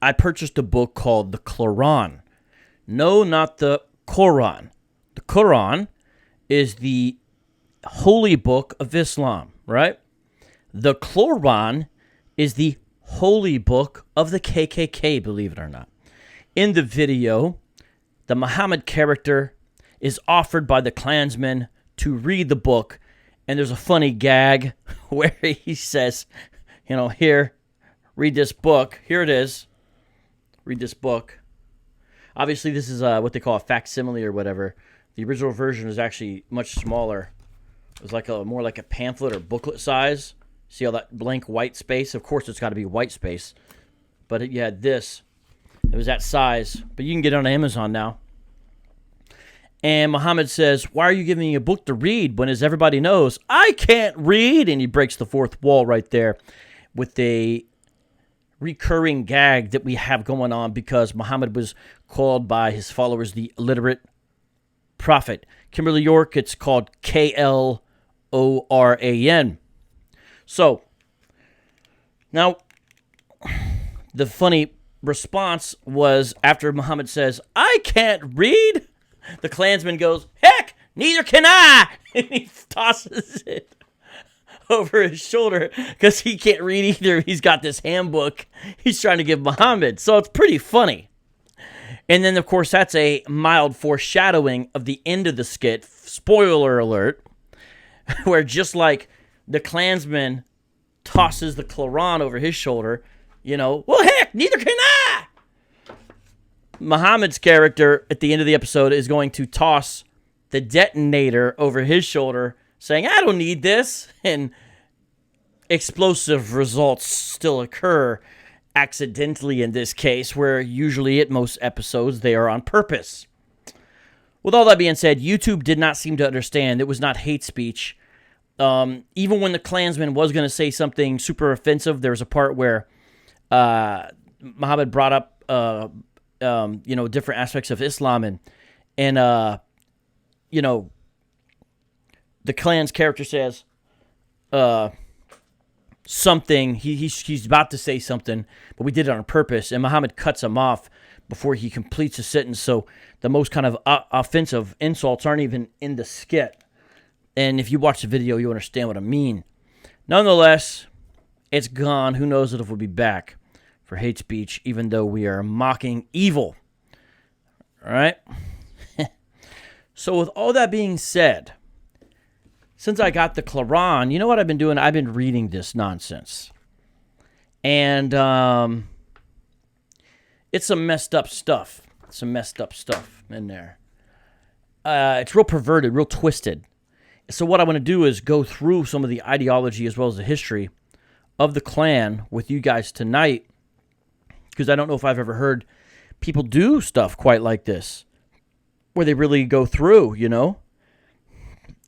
I purchased a book called the Claron. No, not the Quran. The Quran is the holy book of Islam, right? The Claron is the holy book of the KKK, believe it or not. In the video, the Muhammad character is offered by the Klansmen to read the book, and there's a funny gag where he says, here, read this book. Here it is. Read this book. Obviously, this is what they call a facsimile or whatever. The original version is actually much smaller. It was more like a pamphlet or booklet size. See all that blank white space? Of course, it's got to be white space. But you had this. It was that size. But you can get it on Amazon now. And Muhammad says, why are you giving me a book to read when, as everybody knows, I can't read? And he breaks the fourth wall right there with a recurring gag that we have going on because Muhammad was called by his followers the illiterate prophet. Kimberly York, it's called Kloran. So, now, the funny response was after Muhammad says, I can't read, the Klansman goes, heck, neither can I! And he tosses it over his shoulder because he can't read either. He's got this handbook he's trying to give Muhammad. So it's pretty funny. And then, of course, that's a mild foreshadowing of the end of the skit. Spoiler alert. Where just like the Klansman tosses the Claron over his shoulder, well, heck, neither can I! Muhammad's character at the end of the episode is going to toss the detonator over his shoulder, saying, I don't need this. And explosive results still occur accidentally in this case, where usually at most episodes they are on purpose. With all that being said, YouTube did not seem to understand it was not hate speech. Even when the Klansman was going to say something super offensive, there was a part where Muhammad brought up different aspects of Islam, and the Klan's character says something. He's about to say something, but we did it on purpose, and Muhammad cuts him off before he completes a sentence. So the most kind of offensive insults aren't even in the skit. And if you watch the video, you understand what I mean. Nonetheless, it's gone. Who knows if it will be back for hate speech, even though we are mocking evil. All right? So with all that being said, since I got the Quran, you know what I've been doing? I've been reading this nonsense. And it's some messed up stuff. Some messed up stuff in there. It's real perverted, real twisted. So what I want to do is go through some of the ideology as well as the history of the Klan with you guys tonight, because I don't know if I've ever heard people do stuff quite like this, where they really go through,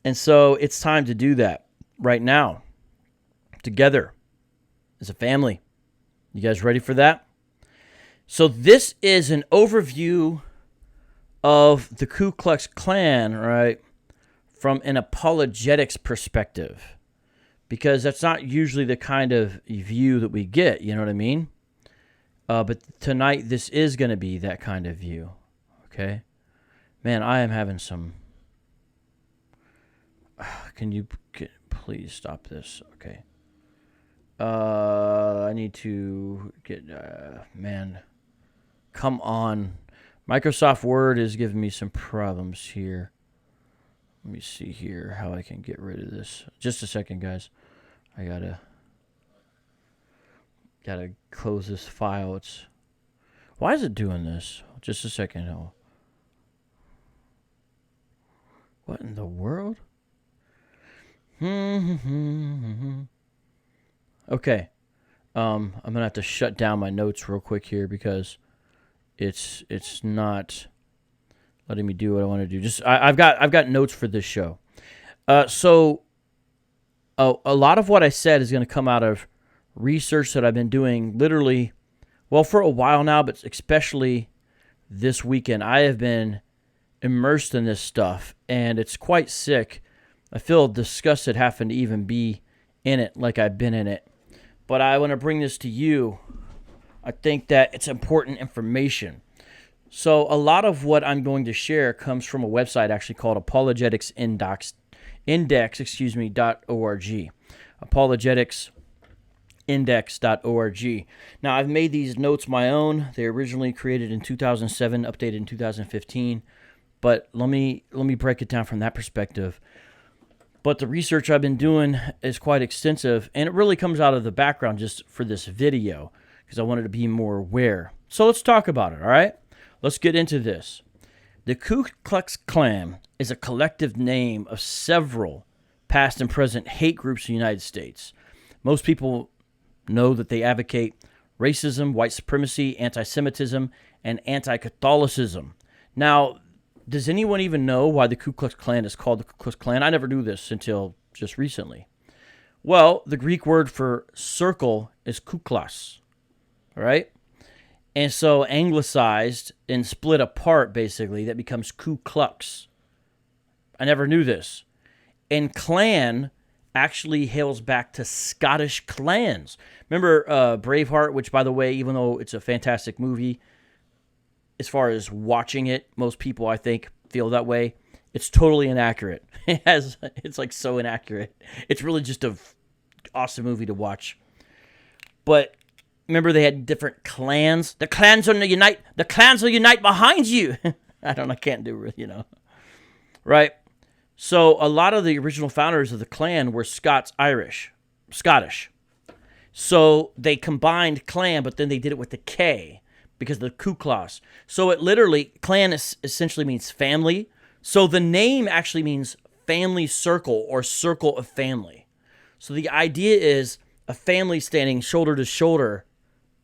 And so it's time to do that right now, together, as a family. You guys ready for that? So this is an overview of the Ku Klux Klan, right, from an apologetics perspective, because that's not usually the kind of view that we get, you know what I mean? But tonight, this is going to be that kind of view, okay? Man, I am having some... Can you please stop this? Okay. I need to get... man, come on. Microsoft Word is giving me some problems here. Let me see here how I can get rid of this. Just a second, guys. I gotta close this file. Why is it doing this? Just a second. Oh. What in the world? Okay. I'm gonna have to shut down my notes real quick here because it's not letting me do what I want to do. I've got notes for this show. So a lot of what I said is going to come out of research that I've been doing literally, well, for a while now, but especially this weekend. I have been immersed in this stuff, and it's quite sick. I feel disgusted having to even be in it like I've been in it. But I want to bring this to you I think that it's important information. So a lot of what I'm going to share comes from a website actually called apologeticsindex.org. Apologeticsindex.org. Now, I've made these notes my own. They originally created in 2007, updated in 2015. But let me break it down from that perspective. But the research I've been doing is quite extensive, and it really comes out of the background just for this video because I wanted to be more aware. So let's talk about it, all right? Let's get into this. The Ku Klux Klan is a collective name of several past and present hate groups in the United States. Most people know that they advocate racism, white supremacy, anti-Semitism, and anti-Catholicism. Now, does anyone even know why the Ku Klux Klan is called the Ku Klux Klan? I never knew this until just recently. Well, the Greek word for circle is kuklos, right? And so anglicized and split apart, basically, that becomes Ku Klux. I never knew this. And clan actually hails back to Scottish clans. Remember Braveheart, which, by the way, even though it's a fantastic movie, as far as watching it, most people, I think, feel that way. It's totally inaccurate. It's like so inaccurate. It's really just an awesome movie to watch. But remember, they had different clans. The clans will unite. The clans will unite behind you. I can't do it, right? So a lot of the original founders of the Klan were Scottish. So they combined clan, but then they did it with the K because of the Ku Klux. So it literally, clan essentially means family. So the name actually means family circle or circle of family. So the idea is a family standing shoulder to shoulder,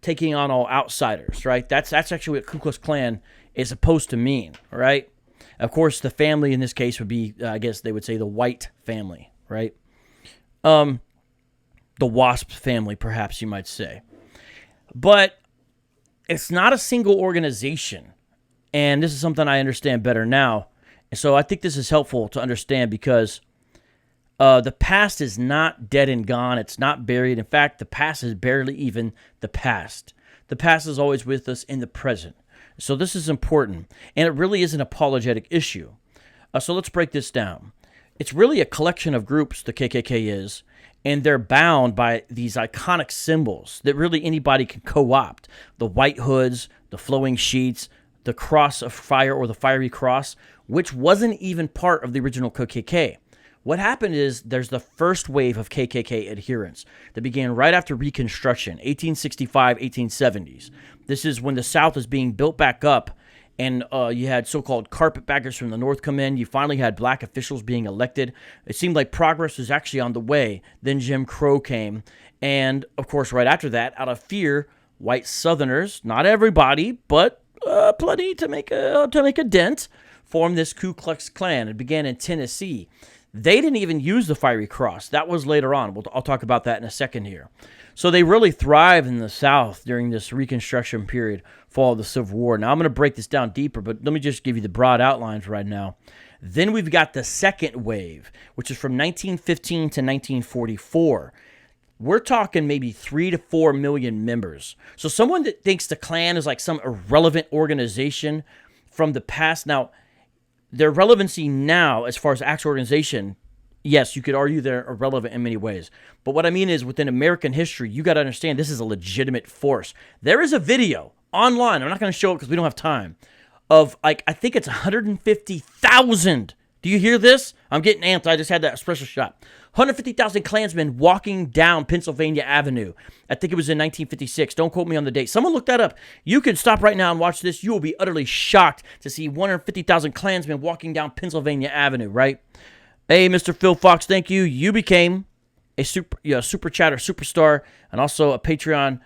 taking on all outsiders, right? That's actually what Ku Klux Klan is supposed to mean, right? Of course, the family in this case would be, I guess they would say the white family, right? The WASP family, perhaps you might say. But it's not a single organization, and this is something I understand better now. And so I think this is helpful to understand because the past is not dead and gone. It's not buried. In fact, the past is barely even the past. The past is always with us in the present. So this is important, and it really is an apologetic issue. So let's break this down. It's really a collection of groups, the KKK is, and they're bound by these iconic symbols that really anybody can co-opt. The white hoods, the flowing sheets, the cross of fire or the fiery cross, which wasn't even part of the original KKK. What happened is there's the first wave of KKK adherents that began right after Reconstruction, 1865, 1870s. This is when the South is being built back up, and you had so-called carpetbaggers from the North come in. You finally had black officials being elected. It seemed like progress was actually on the way. Then Jim Crow came, and of course, right after that, out of fear, white Southerners, not everybody, but plenty to make a dent, formed this Ku Klux Klan. It began in Tennessee. They didn't even use the fiery cross. That was later on. I'll talk about that in a second here. So they really thrived in the South during this Reconstruction period, fall of the Civil War. Now, I'm going to break this down deeper, but let me just give you the broad outlines right now. Then we've got the second wave, which is from 1915 to 1944. We're talking maybe 3 to 4 million members. So someone that thinks the Klan is like some irrelevant organization from the past. Now, their relevancy now, as far as actual organization, yes, you could argue they're irrelevant in many ways. But what I mean is, within American history, you got to understand this is a legitimate force. There is a video online, I'm not going to show it because we don't have time, of, like, I think it's 150,000. Do you hear this? I'm getting amped. I just had that espresso shot. 150,000 Klansmen walking down Pennsylvania Avenue. I think it was in 1956. Don't quote me on the date. Someone look that up. You can stop right now and watch this. You will be utterly shocked to see 150,000 Klansmen walking down Pennsylvania Avenue, right? Hey, Mr. Phil Fox, thank you. You became a super chatter superstar and also a Patreon.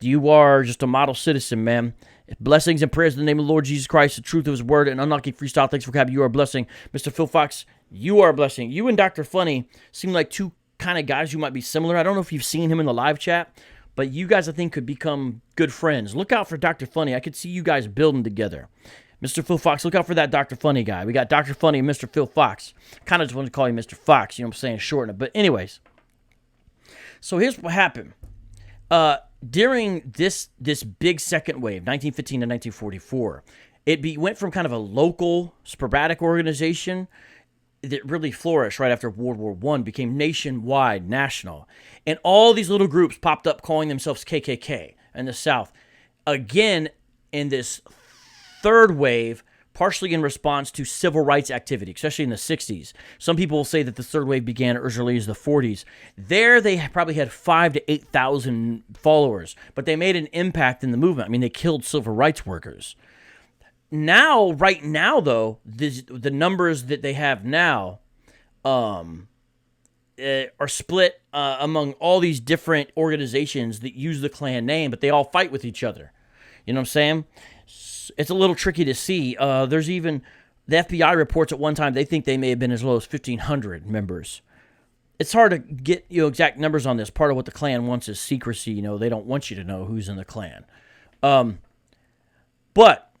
You are just a model citizen, man. Blessings and prayers in the name of the Lord Jesus Christ, the truth of his word, and unlocking freestyle. Thanks for VOCAB. You are a blessing. Mr. Phil Fox, you are a blessing. You and Dr. Funny seem like two kind of guys who might be similar. I don't know if you've seen him in the live chat, but you guys, I think, could become good friends. Look out for Dr. Funny. I could see you guys building together. Mr. Phil Fox, look out for that Dr. Funny guy. We got Dr. Funny and Mr. Phil Fox. Kind of just want to call you Mr. Fox, you know what I'm saying, shorten it. But anyways, so here's what happened. during this big second wave, 1915 to 1944, it went from kind of a local, sporadic organization that really flourished right after World War I, became nationwide, national. And all these little groups popped up calling themselves KKK in the South. Again, in this third wave, partially in response to civil rights activity, especially in the 60s. Some people will say that the third wave began as early as the 40s. There, they probably had 5,000 to 8,000 followers, but they made an impact in the movement. I mean, they killed civil rights workers. Now, right now, though, the numbers that they have now are split among all these different organizations that use the Klan name, but they all fight with each other. You know what I'm saying? It's a little tricky to see. There's even the FBI reports at one time they think they may have been as low as 1,500 members. It's hard to get exact numbers on this. Part of what the Klan wants is secrecy. They don't want you to know who's in the Klan. But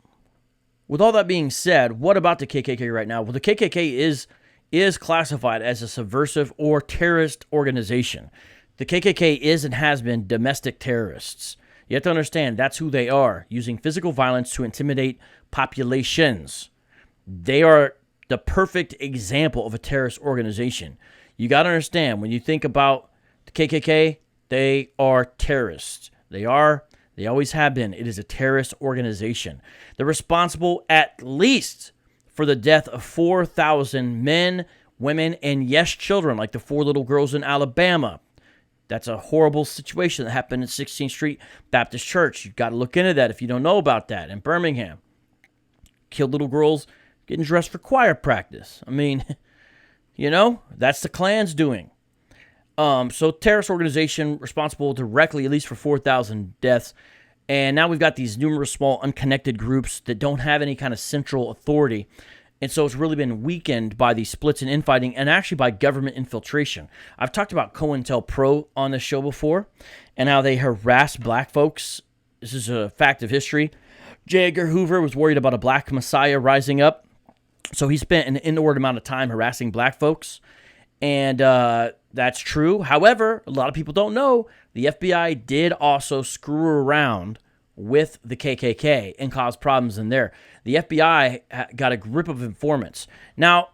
with all that being said, what about the KKK right now? Well, the KKK is classified as a subversive or terrorist organization. The KKK is and has been domestic terrorists. You have to understand that's who they are, using physical violence to intimidate populations. They are the perfect example of a terrorist organization. You got to understand, when you think about the KKK, they are terrorists. They always have been. It is a terrorist organization. They're responsible at least for the death of 4,000 men, women, and yes, children, like the 4 little girls in Alabama. That's a horrible situation that happened at 16th Street Baptist Church. You've got to look into that if you don't know about that. In Birmingham, killed little girls getting dressed for choir practice. I mean, that's the Klan's doing. So terrorist organization responsible directly, at least for 4,000 deaths. And now we've got these numerous small unconnected groups that don't have any kind of central authority. And so it's really been weakened by these splits and infighting and actually by government infiltration. I've talked about COINTELPRO on this show before and how they harass black folks. This is a fact of history. J. Edgar Hoover was worried about a black messiah rising up. So he spent an inordinate amount of time harassing black folks. And that's true. However, a lot of people don't know the FBI did also screw around with the KKK and cause problems in there. The FBI got a grip of informants. Now,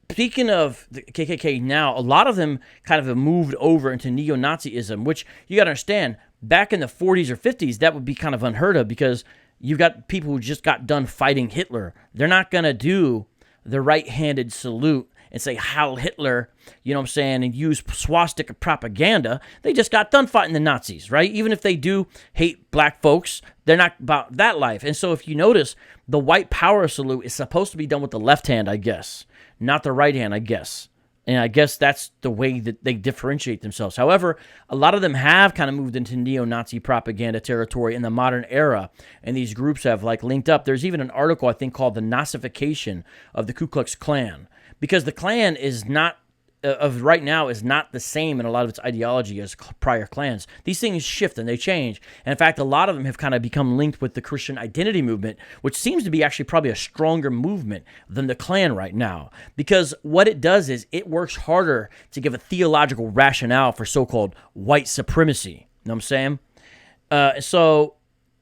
speaking of the KKK now, a lot of them kind of have moved over into neo-Nazism, which you got to understand, back in the 40s or 50s, that would be kind of unheard of because you've got people who just got done fighting Hitler. They're not going to do the right-handed salute and say Heil Hitler, and use swastika propaganda. They just got done fighting the Nazis, right? Even if they do hate black folks, they're not about that life. And so if you notice, the white power salute is supposed to be done with the left hand, I guess, not the right hand, I guess. And I guess that's the way that they differentiate themselves. However, a lot of them have kind of moved into neo-Nazi propaganda territory in the modern era, and these groups have linked up. There's even an article, I think, called The Nazification of the Ku Klux Klan. Because the Klan is not, of right now, is not the same in a lot of its ideology as prior Klans. These things shift and they change. And in fact, a lot of them have kind of become linked with the Christian identity movement, which seems to be actually probably a stronger movement than the Klan right now. Because what it does is it works harder to give a theological rationale for so-called white supremacy. You know what I'm saying? So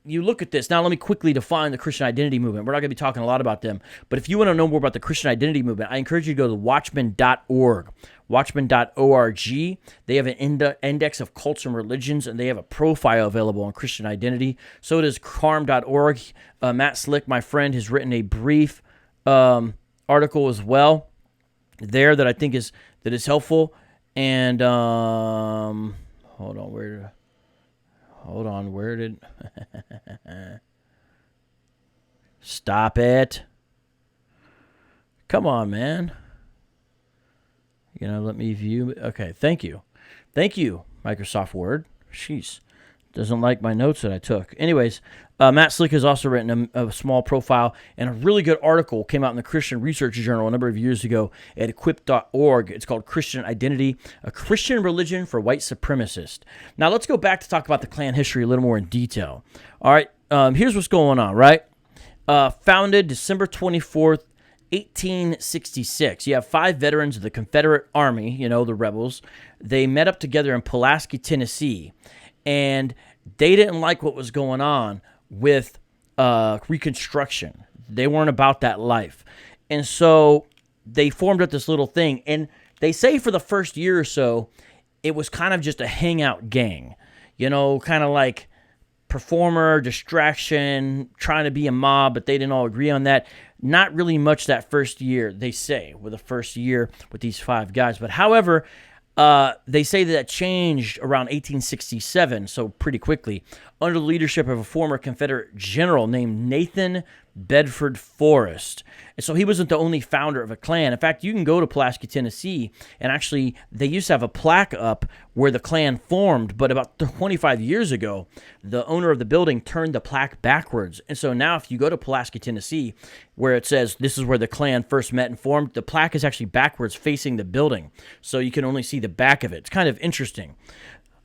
you look at this. Now, let me quickly define the Christian identity movement. We're not going to be talking a lot about them. But if you want to know more about the Christian identity movement, I encourage you to go to watchman.org. Watchman.org. They have an index of cults and religions, and they have a profile available on Christian identity. So does carm.org. Matt Slick, my friend, has written a brief article as well there that I think is helpful. And hold on, where did... Stop it. Come on, man. Let me view... Okay, thank you. Thank you, Microsoft Word. Jeez. Doesn't like my notes that I took. Anyways, Matt Slick has also written a small profile, and a really good article came out in the Christian Research Journal a number of years ago at equip.org. It's called Christian Identity, a Christian Religion for White Supremacists. Now, let's go back to talk about the Klan history a little more in detail. All right, here's what's going on, right? Founded December 24th, 1866. You have 5 veterans of the Confederate Army, the rebels. They met up together in Pulaski, Tennessee. and they didn't like what was going on with Reconstruction. They weren't about that life. And so they formed up this little thing. And they say for the first year or so, it was kind of just a hangout gang, kind of like performer, distraction, trying to be a mob, but they didn't all agree on that. Not really much that first year, they say, with the first year with these 5 guys. But however, they say that changed around 1867, so pretty quickly, under the leadership of a former Confederate general named Nathan Bedford Forrest. And so he wasn't the only founder of a Klan. In fact, you can go to Pulaski, Tennessee, and actually they used to have a plaque up where the Klan formed, but about 25 years ago, the owner of the building turned the plaque backwards. And so now if you go to Pulaski, Tennessee, where it says this is where the Klan first met and formed, the plaque is actually backwards facing the building. So you can only see the back of it. It's kind of interesting.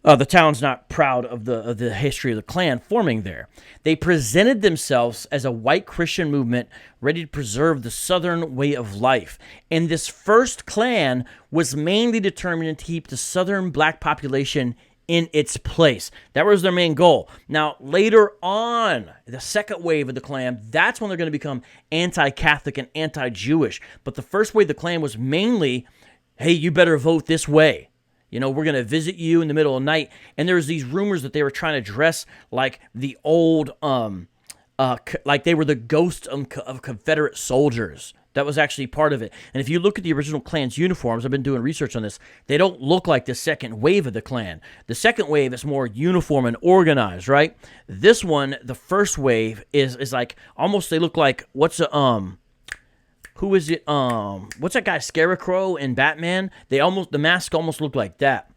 The town's not proud of the history of the Klan forming there. They presented themselves as a white Christian movement ready to preserve the Southern way of life. And this first Klan was mainly determined to keep the Southern black population in its place. That was their main goal. Now, later on, the second wave of the Klan, that's when they're going to become anti-Catholic and anti-Jewish. But the first wave of the Klan was mainly, hey, you better vote this way. We're going to visit you in the middle of the night. And there was these rumors that they were trying to dress like the old, like they were the ghosts of Confederate soldiers. That was actually part of it. And if you look at the original Klan's uniforms, I've been doing research on this, they don't look like the second wave of the Klan. The second wave is more uniform and organized, right? This one, the first wave, is like, almost they look like, who is it? What's that guy, Scarecrow in Batman? The mask almost looked like that.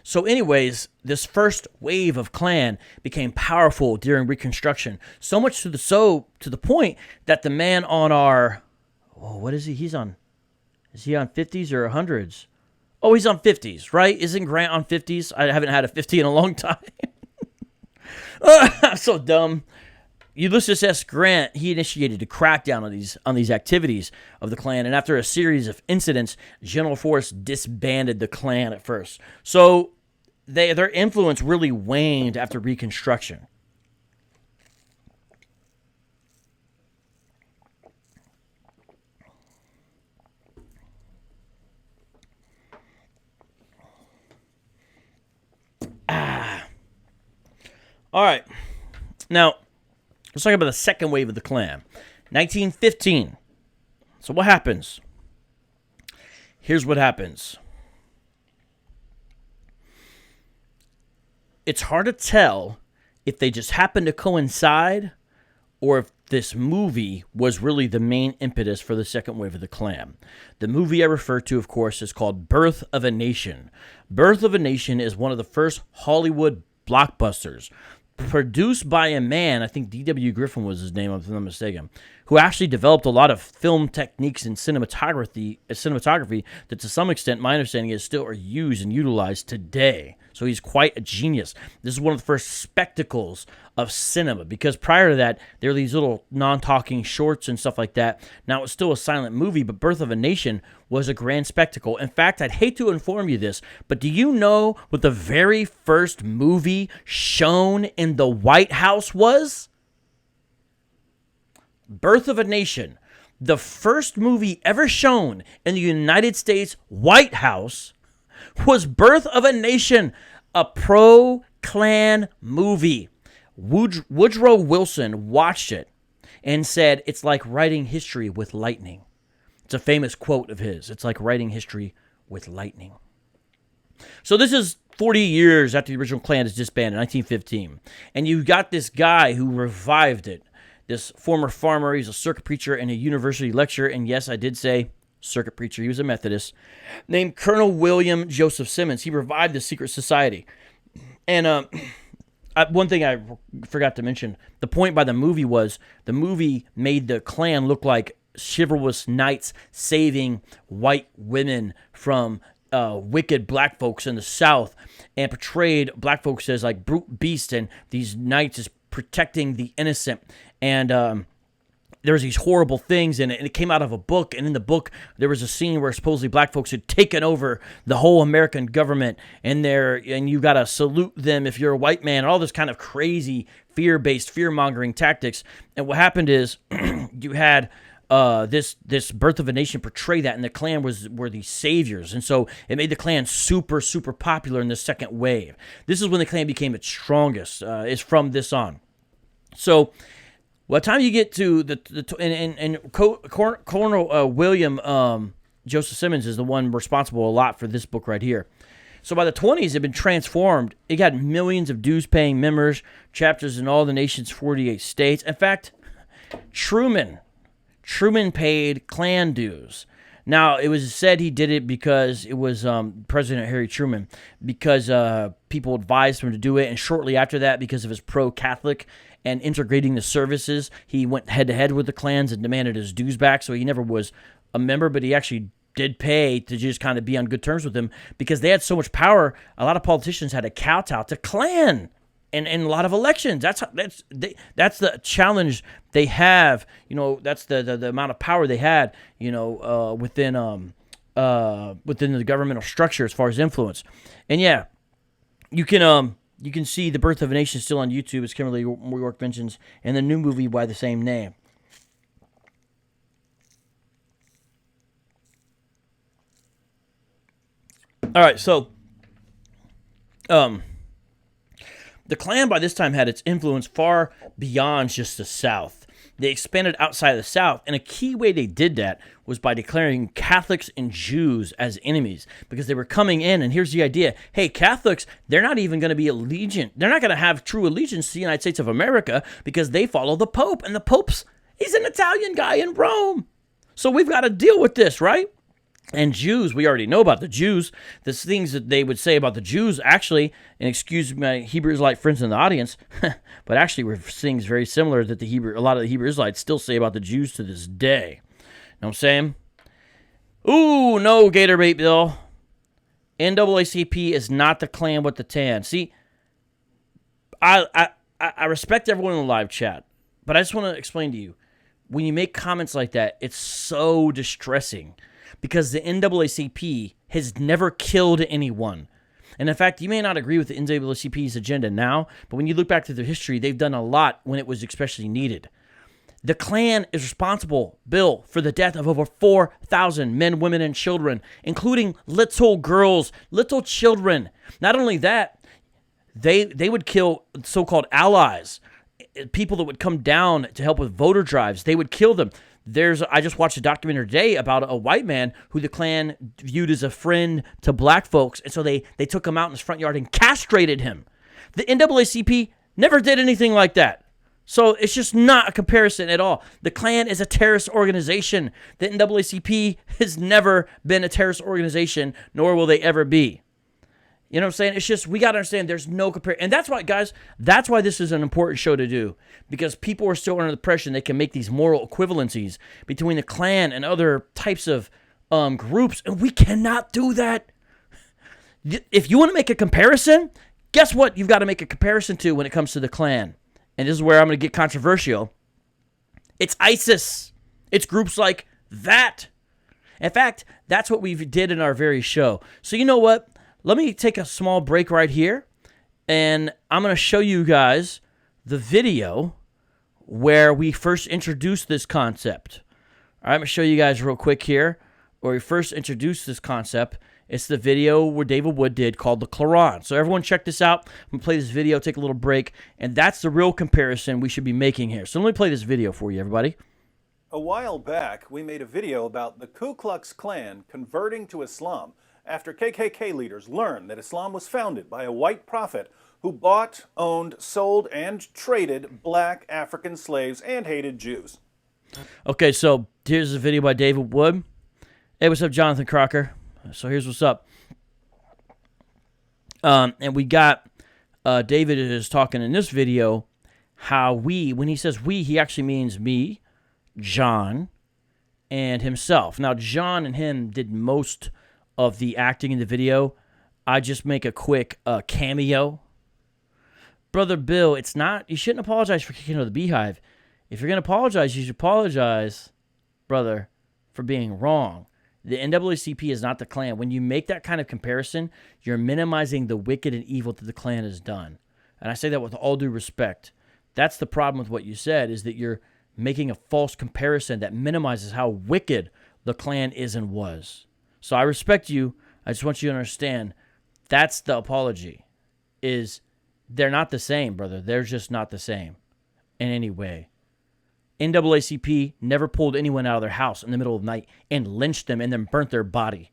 So anyways, this first wave of Klan became powerful during Reconstruction. So much to the point that the man on our, what is he? Is he on 50s or 100s? Oh, he's on 50s, right? Isn't Grant on 50s? I haven't had a 50 in a long time. I'm so dumb. Ulysses S. Grant, he initiated a crackdown on these activities of the Klan, and after a series of incidents, General Forrest disbanded the Klan at first. So their influence really waned after Reconstruction. All right. Now, let's talk about the second wave of the Klan. 1915. So what happens? Here's what happens. It's hard to tell if they just happened to coincide or if this movie was really the main impetus for the second wave of the Klan. The movie I refer to, of course, is called Birth of a Nation. Birth of a Nation is one of the first Hollywood blockbusters, produced by a man, I think D.W. Griffin was his name, if I'm not mistaken, who actually developed a lot of film techniques and cinematography that to some extent, my understanding is, still are used and utilized today. So he's quite a genius. This is one of the first spectacles of cinema, because prior to that, there were these little non-talking shorts and stuff like that. Now, it's still a silent movie, but Birth of a Nation was a grand spectacle. In fact, I'd hate to inform you this, but do you know what the very first movie shown in the White House was? Birth of a Nation. The first movie ever shown in the United States White House was Birth of a Nation, a pro-Klan movie. Woodrow Wilson watched it and said, it's like writing history with lightning. It's a famous quote of his. It's like writing history with lightning. So this is 40 years after the original Klan is disbanded, 1915. And you got this guy who revived it. This former farmer, he's a circuit preacher and a university lecturer. And yes, I did say circuit preacher. He was a Methodist, named Colonel William Joseph Simmons. He revived the secret society. And one thing I forgot to mention, the point by the movie was the movie made the Klan look like chivalrous knights saving white women from wicked black folks in the South, and portrayed black folks as like brute beasts, and these knights as protecting the innocent. And there was these horrible things in it, and it came out of a book. And in the book, there was a scene where supposedly black folks had taken over the whole American government, and you got to salute them if you're a white man, and all this kind of crazy fear-based, fear-mongering tactics. And what happened is you had this Birth of a Nation portray that, and the Klan were these saviors, and so it made the Klan super, super popular in the second wave. This is when the Klan became its strongest. Is from this on. So, by the time you get to Colonel William Joseph Simmons is the one responsible a lot for this book right here. So by the 20s, it had been transformed. It got millions of dues-paying members, chapters in all the nation's 48 states. In fact, Truman paid Klan dues. Now, it was said he did it because it was President Harry Truman, because people advised him to do it, and shortly after that, because of his pro-Catholic and integrating the services, he went head-to-head with the Klans and demanded his dues back, so he never was a member, but he actually did pay to just kind of be on good terms with them, because they had so much power, a lot of politicians had to kowtow to Klan in a lot of elections. That's the challenge they have. That's the amount of power they had, within the governmental structure as far as influence. And yeah, you can see The Birth of a Nation still on YouTube, as Kimberly York mentions, and the new movie by the same name. All right, so the Klan by this time had its influence far beyond just the South. They expanded outside of the South, and a key way they did that was by declaring Catholics and Jews as enemies, because they were coming in, and here's the idea. Hey, Catholics, they're not even going to be allegiant. They're not going to have true allegiance to the United States of America because they follow the Pope, and the Pope's, he's an Italian guy in Rome. So we've got to deal with this, right? And Jews, we already know about the Jews. The things that they would say about the Jews, actually, and excuse my Hebrew Israelite friends in the audience, but actually were things very similar that a lot of the Hebrew Israelites still say about the Jews to this day. Know what I'm saying? Ooh, no, Gatorbait Bill. NAACP is not the Klan with the tan. See, I respect everyone in the live chat, but I just want to explain to you, when you make comments like that, it's so distressing. Because the NAACP has never killed anyone. And in fact, you may not agree with the NAACP's agenda now, but when you look back to their history, they've done a lot when it was especially needed. The Klan is responsible, Bill, for the death of over 4,000 men, women, and children, including little girls, little children. Not only that, they would kill so-called allies, people that would come down to help with voter drives. They would kill them. I just watched a documentary today about a white man who the Klan viewed as a friend to black folks, and so they took him out in his front yard and castrated him. The NAACP never did anything like that. So it's just not a comparison at all. The Klan is a terrorist organization. The NAACP has never been a terrorist organization, nor will they ever be. You know what I'm saying? It's just, we got to understand there's no comparison. And that's why, guys, that's why this is an important show to do. Because people are still under the pressure they can make these moral equivalencies between the Klan and other types of groups. And we cannot do that. If you want to make a comparison, guess what you've got to make a comparison to when it comes to the Klan? And this is where I'm going to get controversial. It's ISIS. It's groups like that. In fact, that's what we did in our very show. So you know what? Let me take a small break right here, and I'm going to show you guys the video where we first introduced this concept. All right, I'm going to show you guys real quick here where we first introduced this concept. It's the video where David Wood did called the Claron. So everyone check this out. I'm going to play this video, take a little break, and that's the real comparison we should be making here. So let me play this video for you, everybody. A while back, we made a video about the Ku Klux Klan converting to Islam after KKK leaders learned that Islam was founded by a white prophet who bought, owned, sold, and traded black African slaves and hated Jews. Okay, so here's a video by David Wood. Hey, what's up, Jonathan Crocker? So here's what's up. And we got David is talking in this video how when he says we, he actually means me, John, and himself. Now, John and him did most of the acting in the video. I just make a quick cameo. Brother Bill, it's not, you shouldn't apologize for kicking out of the beehive. If you're going to apologize, you should apologize, brother, for being wrong. The NAACP is not the Klan. When you make that kind of comparison, you're minimizing the wicked and evil that the Klan has done. And I say that with all due respect. That's the problem with what you said, is that you're making a false comparison that minimizes how wicked the Klan is and was. So I respect you. I just want you to understand that's the apology, is they're not the same, brother. They're just not the same in any way. NAACP never pulled anyone out of their house in the middle of the night and lynched them and then burnt their body.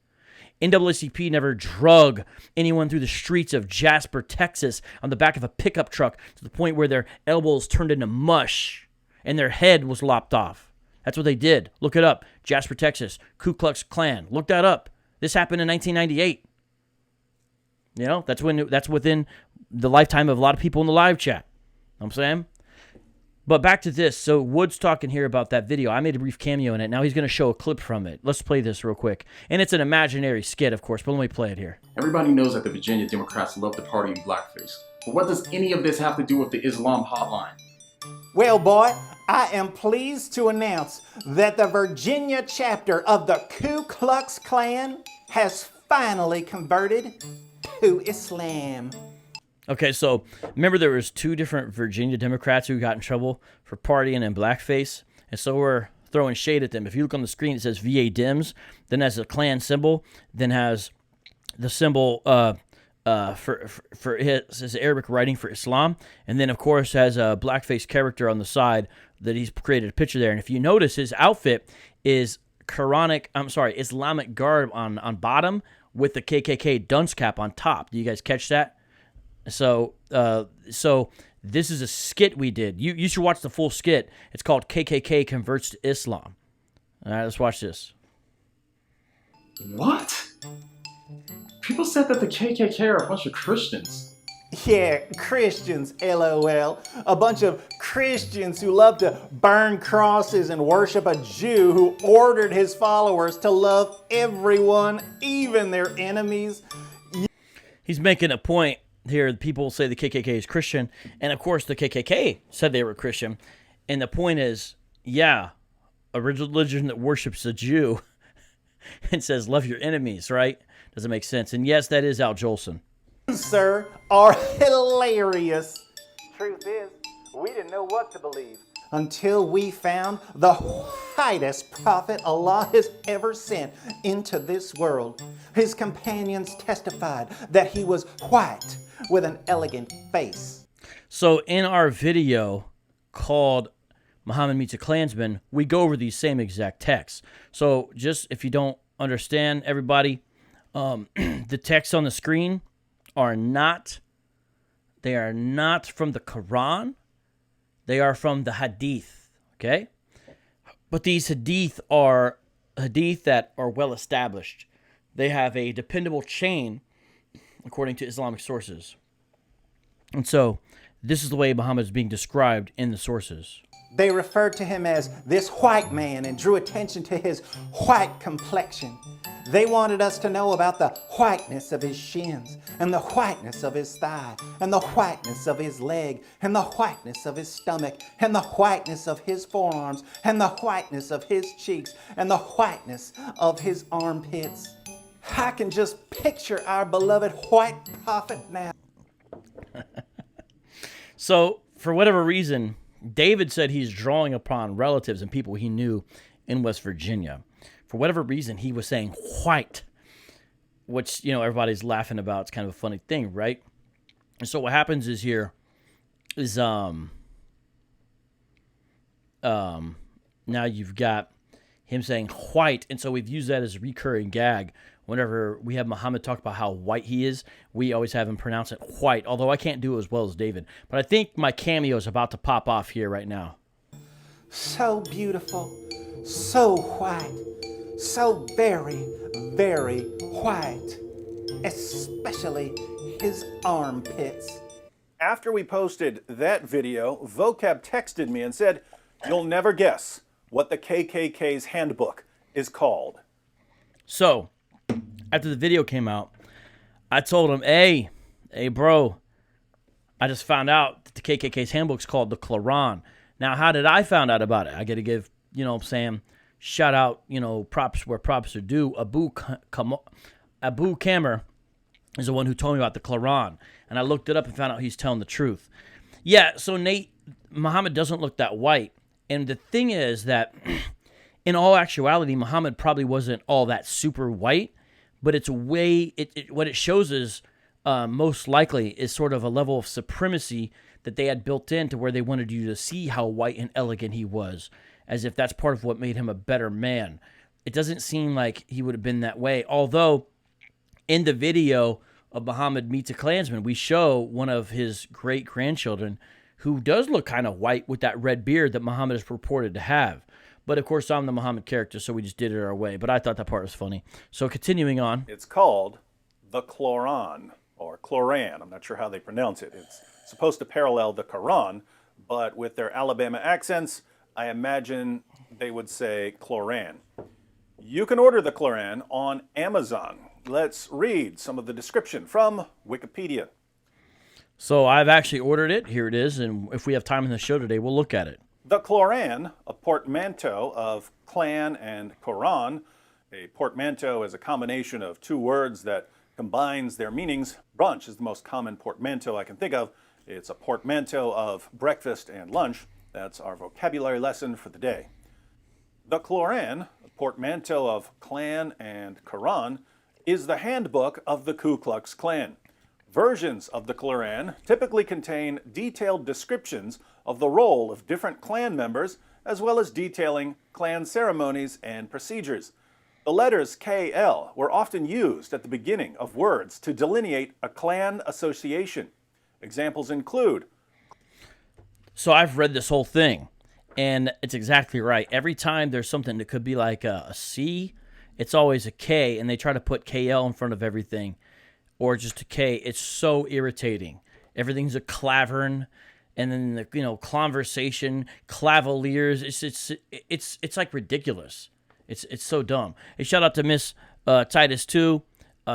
NAACP never drug anyone through the streets of Jasper, Texas on the back of a pickup truck to the point where their elbows turned into mush and their head was lopped off. That's what they did. Look it up. Jasper, Texas. Ku Klux Klan. Look that up. This happened in 1998. You know, that's within the lifetime of a lot of people in the live chat. You know what I'm saying? But back to this. So Wood's talking here about that video. I made a brief cameo in it. Now he's going to show a clip from it. Let's play this real quick. And it's an imaginary skit, of course, but let me play it here. Everybody knows that the Virginia Democrats love to party in blackface. But what does any of this have to do with the Islam hotline? Well, boy, I am pleased to announce that the Virginia chapter of the Ku Klux Klan has finally converted to Islam. Okay, so remember there was 2 different Virginia Democrats who got in trouble for partying in blackface, and so we're throwing shade at them. If you look on the screen, it says VA Dems, then has a Klan symbol, then has the symbol for his Arabic writing for Islam, and then of course has a blackface character on the side that he's created a picture there. And if you notice, his outfit is Islamic garb on bottom with the KKK dunce cap on top. Do you guys catch that? So this is a skit we did. You should watch the full skit. It's called KKK Converts to Islam. All right, let's watch this. What? People said that the KKK are a bunch of Christians. Yeah, Christians, LOL. A bunch of Christians who love to burn crosses and worship a Jew who ordered his followers to love everyone, even their enemies. He's making a point here. People say the KKK is Christian, and of course the KKK said they were Christian. And the point is, yeah, a religion that worships a Jew and says love your enemies, right? Doesn't make sense. And yes, that is Al Jolson. Sir, are hilarious. Truth is, we didn't know what to believe until we found the whitest prophet Allah has ever sent into this world. His companions testified that he was white with an elegant face. So in our video called Muhammad Meets a Klansman, we go over these same exact texts. So just if you don't understand, everybody, the texts on the screen are not from the Quran. They are from the Hadith, okay? But these Hadith are Hadith that are well established. They have a dependable chain according to Islamic sources. And so this is the way Muhammad is being described in the sources. They referred to him as this white man and drew attention to his white complexion. They wanted us to know about the whiteness of his shins, and the whiteness of his thigh, and the whiteness of his leg, and the whiteness of his stomach, and the whiteness of his forearms, and the whiteness of his cheeks, and the whiteness of his armpits. I can just picture our beloved white prophet now. So, for whatever reason, David said he's drawing upon relatives and people he knew in West Virginia. For whatever reason, he was saying white, which, you know, everybody's laughing about. It's kind of a funny thing, right? And so what happens is here is now you've got him saying white, and so we've used that as a recurring gag. Whenever we have Muhammad talk about how white he is, we always have him pronounce it white, although I can't do it as well as David. But I think my cameo is about to pop off here right now. So beautiful, so white, so very, very white, especially his armpits. After we posted that video, VOCAB texted me and said, "You'll never guess what the KKK's handbook is called." So, after the video came out, I told him, hey, bro, I just found out that the KKK's handbook's called the Claron. Now, how did I find out about it? I got to give, you know what I'm saying, shout out, you know, props where props are due. Abu Kamr is the one who told me about the Claron, and I looked it up and found out he's telling the truth. Yeah, so Nate, Muhammad doesn't look that white, and the thing is that in all actuality, Muhammad probably wasn't all that super white, but it's what it shows is most likely is sort of a level of supremacy that they had built in to where they wanted you to see how white and elegant he was, as if that's part of what made him a better man. It doesn't seem like he would have been that way, although in the video of Muhammad Meets a Klansman, we show one of his great-grandchildren who does look kind of white with that red beard that Muhammad is purported to have. But, of course, I'm the Muhammad character, so we just did it our way. But I thought that part was funny. So, continuing on. It's called the Claron, or Claran. I'm not sure how they pronounce it. It's supposed to parallel the Quran, but with their Alabama accents, I imagine they would say Claran. You can order the Claran on Amazon. Let's read some of the description from Wikipedia. So I've actually ordered it. Here it is. And if we have time in the show today, we'll look at it. The Claran, a portmanteau of Klan and Quran. A portmanteau is a combination of two words that combines their meanings. Brunch is the most common portmanteau I can think of. It's a portmanteau of breakfast and lunch. That's our vocabulary lesson for the day. The Claran, a portmanteau of Klan and Quran, is the handbook of the Ku Klux Klan. Versions of the Claran typically contain detailed descriptions of the role of different Klan members, as well as detailing Klan ceremonies and procedures. The letters KL were often used at the beginning of words to delineate a Klan association. Examples include... So I've read this whole thing, and it's exactly right. Every time there's something that could be like a C, it's always a K, and they try to put KL in front of everything, or just a K. It's so irritating. Everything's a clavern, and then the conversation, clavaliers. It's like ridiculous. It's so dumb. Hey, shout out to Miss Titus 2.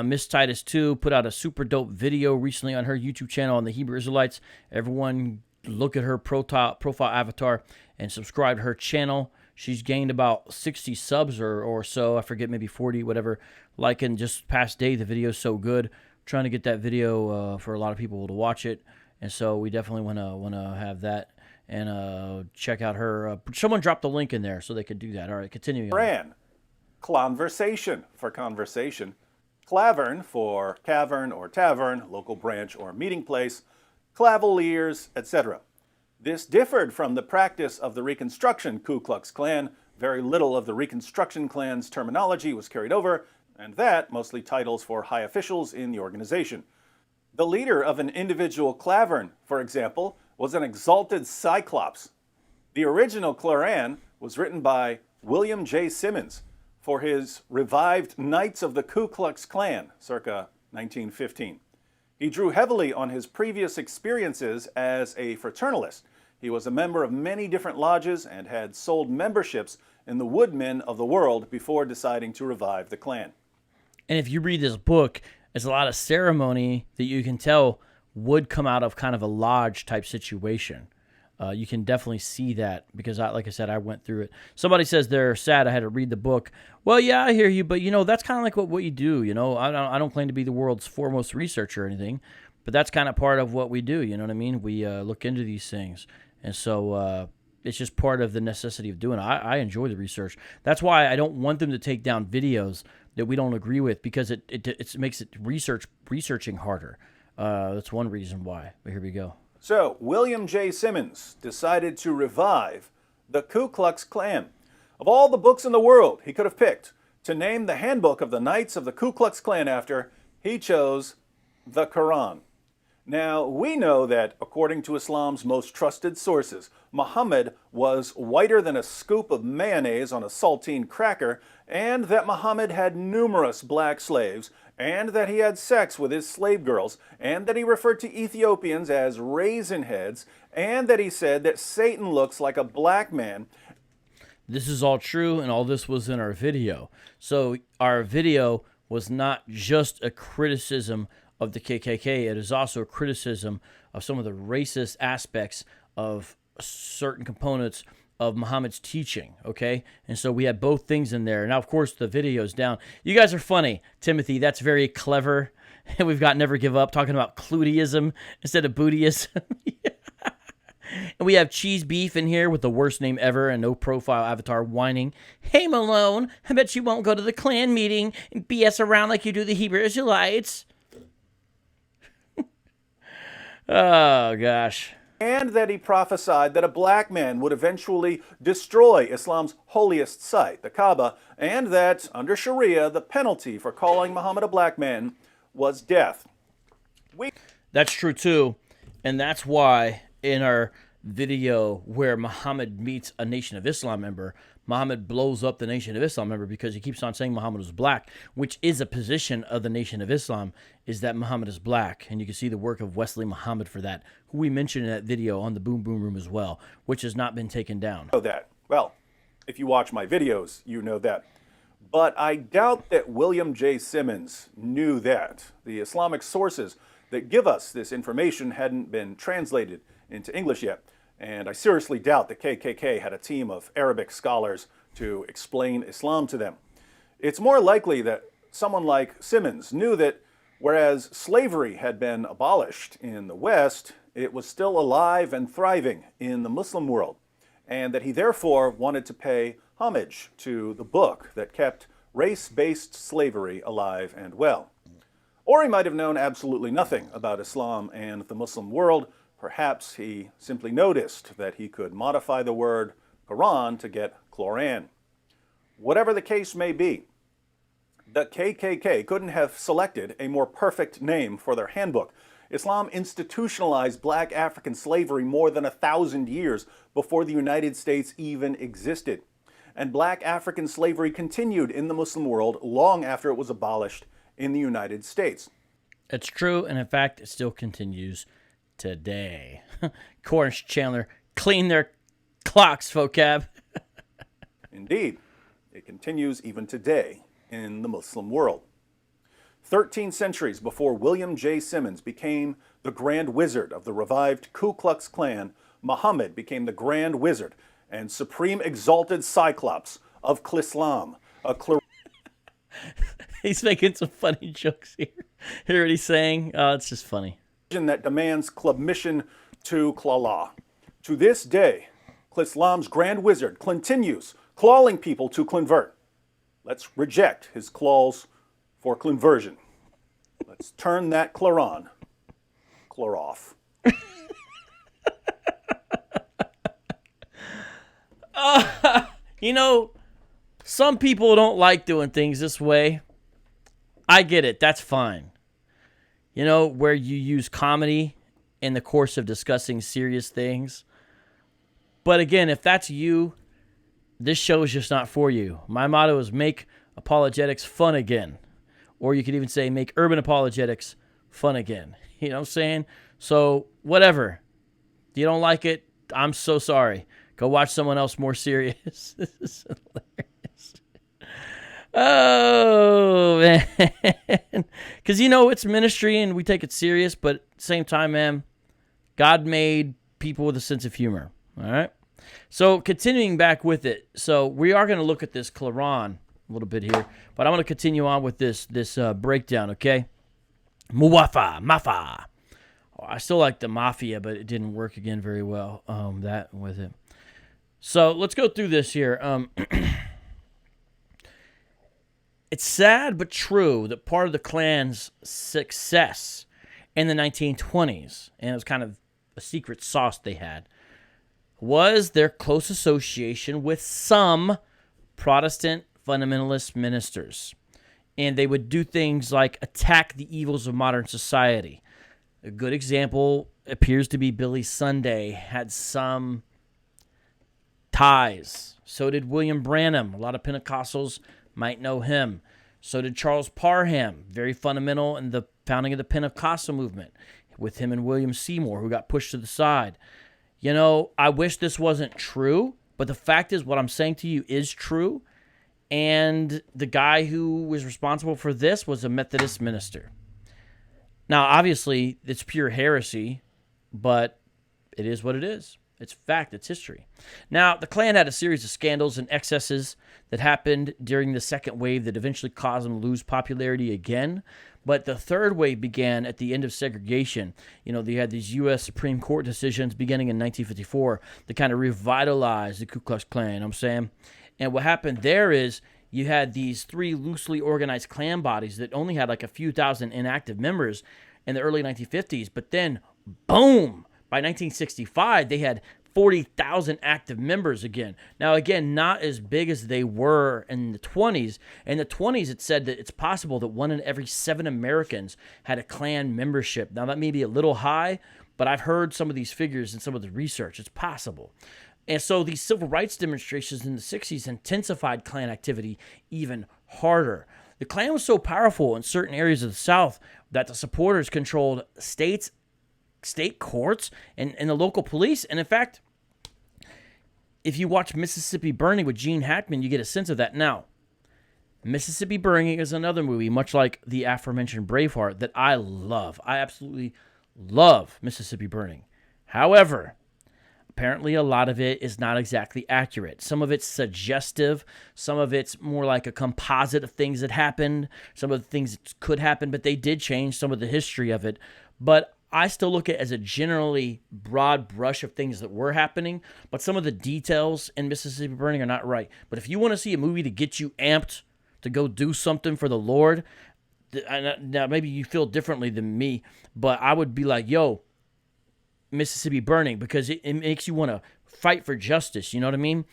Miss Titus 2 put out a super dope video recently on her YouTube channel on the Hebrew Israelites. Everyone look at her profile avatar and subscribe to her channel. She's gained about 60 subs or so. I forget, maybe 40, whatever. Like in just past day, the video's so good. Trying to get that video for a lot of people to watch it. And so we definitely want to have that and check out her. Someone dropped the link in there so they could do that. All right, continuing on. Conversation for conversation. Clavern for cavern or tavern, local branch or meeting place. Clavaliers, etc. This differed from the practice of the Reconstruction Ku Klux Klan. Very little of the Reconstruction Klan's terminology was carried over, and that mostly titles for high officials in the organization. The leader of an individual clavern, for example, was an exalted cyclops. The original Claran was written by William J. Simmons for his revived Knights of the Ku Klux Klan, circa 1915. He drew heavily on his previous experiences as a fraternalist. He was a member of many different lodges and had sold memberships in the woodmen of the world before deciding to revive the Klan. And if you read this book, there's a lot of ceremony that you can tell would come out of kind of a lodge type situation. You can definitely see that because, like I said, I went through it. Somebody says they're sad I had to read the book. Well, yeah, I hear you, but, that's kind of like what you do, I don't claim to be the world's foremost researcher or anything, but that's kind of part of what we do, you know what I mean? We look into these things, and so it's just part of the necessity of doing it. I enjoy the research. That's why I don't want them to take down videos that we don't agree with because it makes it researching harder. That's one reason why, but here we go. So, William J. Simmons decided to revive the Ku Klux Klan. Of all the books in the world he could have picked to name the handbook of the Knights of the Ku Klux Klan after, he chose the Quran. Now, we know that, according to Islam's most trusted sources, Muhammad was whiter than a scoop of mayonnaise on a saltine cracker, and that Muhammad had numerous black slaves, and that he had sex with his slave girls, and that he referred to Ethiopians as raisin heads, and that he said that Satan looks like a black man. This is all true, and all this was in our video. So our video was not just a criticism of the KKK. It is also a criticism of some of the racist aspects of certain components of Muhammad's teaching, okay? And so we have both things in there. Now, of course, the video's down. You guys are funny, Timothy. That's very clever. And we've got Never Give Up talking about Cluteism instead of Bootyism. And we have Cheese Beef in here with the worst name ever and no profile avatar whining. Hey, Malone, I bet you won't go to the Klan meeting and BS around like you do the Hebrew Israelites. Oh, gosh. And that he prophesied that a black man would eventually destroy Islam's holiest site, the Kaaba, and that, under Sharia, the penalty for calling Muhammad a black man was death. That's true, too. And that's why in our video where Muhammad meets a Nation of Islam member, Muhammad blows up the Nation of Islam member because he keeps on saying Muhammad was black, which is a position of the Nation of Islam, is that Muhammad is black. And you can see the work of Wesley Muhammad for that, who we mentioned in that video on the Boom Boom Room as well, which has not been taken down. Know that. Well, if you watch my videos, you know that. But I doubt that William J. Simmons knew that. The Islamic sources that give us this information hadn't been translated into English yet. And I seriously doubt the KKK had a team of Arabic scholars to explain Islam to them. It's more likely that someone like Simmons knew that whereas slavery had been abolished in the West, it was still alive and thriving in the Muslim world, and that he therefore wanted to pay homage to the book that kept race-based slavery alive and well. Or he might have known absolutely nothing about Islam and the Muslim world. Perhaps he simply noticed that he could modify the word Quran to get Claron. Whatever the case may be, the KKK couldn't have selected a more perfect name for their handbook. Islam institutionalized black African slavery more than 1,000 years before the United States even existed. And black African slavery continued in the Muslim world long after it was abolished in the United States. It's true, and in fact, it still continues today. Cornish Chandler, clean their clocks, vocab. Indeed, it continues even today in the Muslim world. 13 centuries before William J. Simmons became the Grand Wizard of the revived Ku Klux Klan, Muhammad became the Grand Wizard and Supreme Exalted Cyclops of Klislam, a He's making some funny jokes here. Hear what he's saying? Oh, it's just funny. That demands submission to Klala. To this day, Klislam's Grand Wizard continues clawing people to convert. Let's reject his claws for conversion. Let's turn that Claron off. You know, some people don't like doing things this way. I get it. That's fine. You know, where you use comedy in the course of discussing serious things. But again, if that's you, this show is just not for you. My motto is make apologetics fun again. Or you could even say make urban apologetics fun again. You know what I'm saying? So, whatever. If you don't like it, I'm so sorry. Go watch someone else more serious. This is hilarious. Oh, man. Because, you know, it's ministry and we take it serious, but at the same time, man, God made people with a sense of humor. All right? So, continuing back with it. So, we are going to look at this Claron a little bit here, but I'm going to continue on with this breakdown, okay? Muwafa, Mafa. Oh, I still like the Mafia, but it didn't work again very well, that with it. So, let's go through this here. It's sad but true that part of the Klan's success in the 1920s, and it was kind of a secret sauce they had, was their close association with some Protestant fundamentalist ministers. And they would do things like attack the evils of modern society. A good example appears to be Billy Sunday, had some ties. So did William Branham. A lot of Pentecostals might know him. So did Charles Parham, very fundamental in the founding of the Pentecostal movement, with him and William Seymour, who got pushed to the side. You know, I wish this wasn't true, but the fact is what I'm saying to you is true. And the guy who was responsible for this was a Methodist minister. Now, obviously, it's pure heresy, but it is what it is. It's fact. It's history. Now, the Klan had a series of scandals and excesses that happened during the second wave that eventually caused them to lose popularity again. But the third wave began at the end of segregation. You know, they had these U.S. Supreme Court decisions beginning in 1954 that kind of revitalized the Ku Klux Klan, you know what I'm saying? And what happened there is you had these three loosely organized Klan bodies that only had like a few thousand inactive members in the early 1950s. But then, boom, by 1965, they had 40,000 active members again. Now, again, not as big as they were in the 20s. In the 20s, it said that it's possible that 1 in every 7 Americans had a Klan membership. Now, that may be a little high, but I've heard some of these figures in some of the research. It's possible. And so these civil rights demonstrations in the 60s intensified Klan activity even harder. The Klan was so powerful in certain areas of the South that the supporters controlled state courts and the local police. And in fact, if you watch Mississippi Burning with Gene Hackman, you get a sense of that. Now, Mississippi Burning is another movie, much like the aforementioned Braveheart, that I love. I absolutely love Mississippi Burning. However, apparently a lot of it is not exactly accurate. Some of it's suggestive. Some of it's more like a composite of things that happened. Some of the things that could happen, but they did change some of the history of it. But I still look at it as a generally broad brush of things that were happening, but some of the details in Mississippi Burning are not right. But if you want to see a movie to get you amped to go do something for the Lord, now maybe you feel differently than me, but I would be like, yo, Mississippi Burning, because it makes you want to fight for justice, you know what I mean?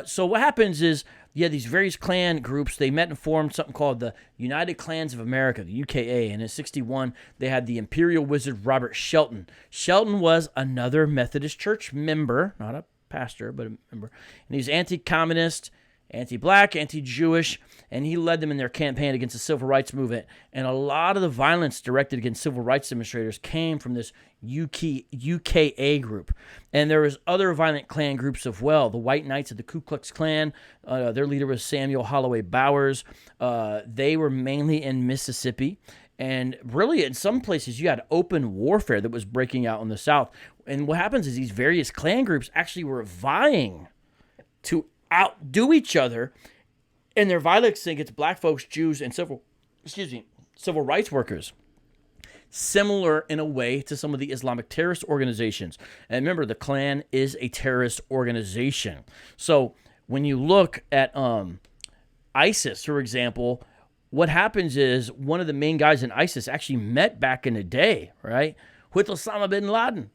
So what happens is you had these various Klan groups. They met and formed something called the United Klans of America, the UKA. And in 1961, they had the Imperial Wizard Robert Shelton. Shelton was another Methodist Church member, not a pastor, but a member. And he was anti-communist, anti-black, anti-Jewish, and he led them in their campaign against the civil rights movement. And a lot of the violence directed against civil rights demonstrators came from this UKA group. And there was other violent Klan groups as well. The White Knights of the Ku Klux Klan, their leader was Samuel Holloway Bowers. They were mainly in Mississippi. And really, in some places, you had open warfare that was breaking out in the South. And what happens is these various Klan groups actually were vying to outdo each other in their violence against black folks, Jews, and civil rights workers. Similar in a way to some of the Islamic terrorist organizations. And remember, the Klan is a terrorist organization. So when you look at ISIS, for example, what happens is one of the main guys in ISIS actually met back in the day, right, with Osama bin Laden.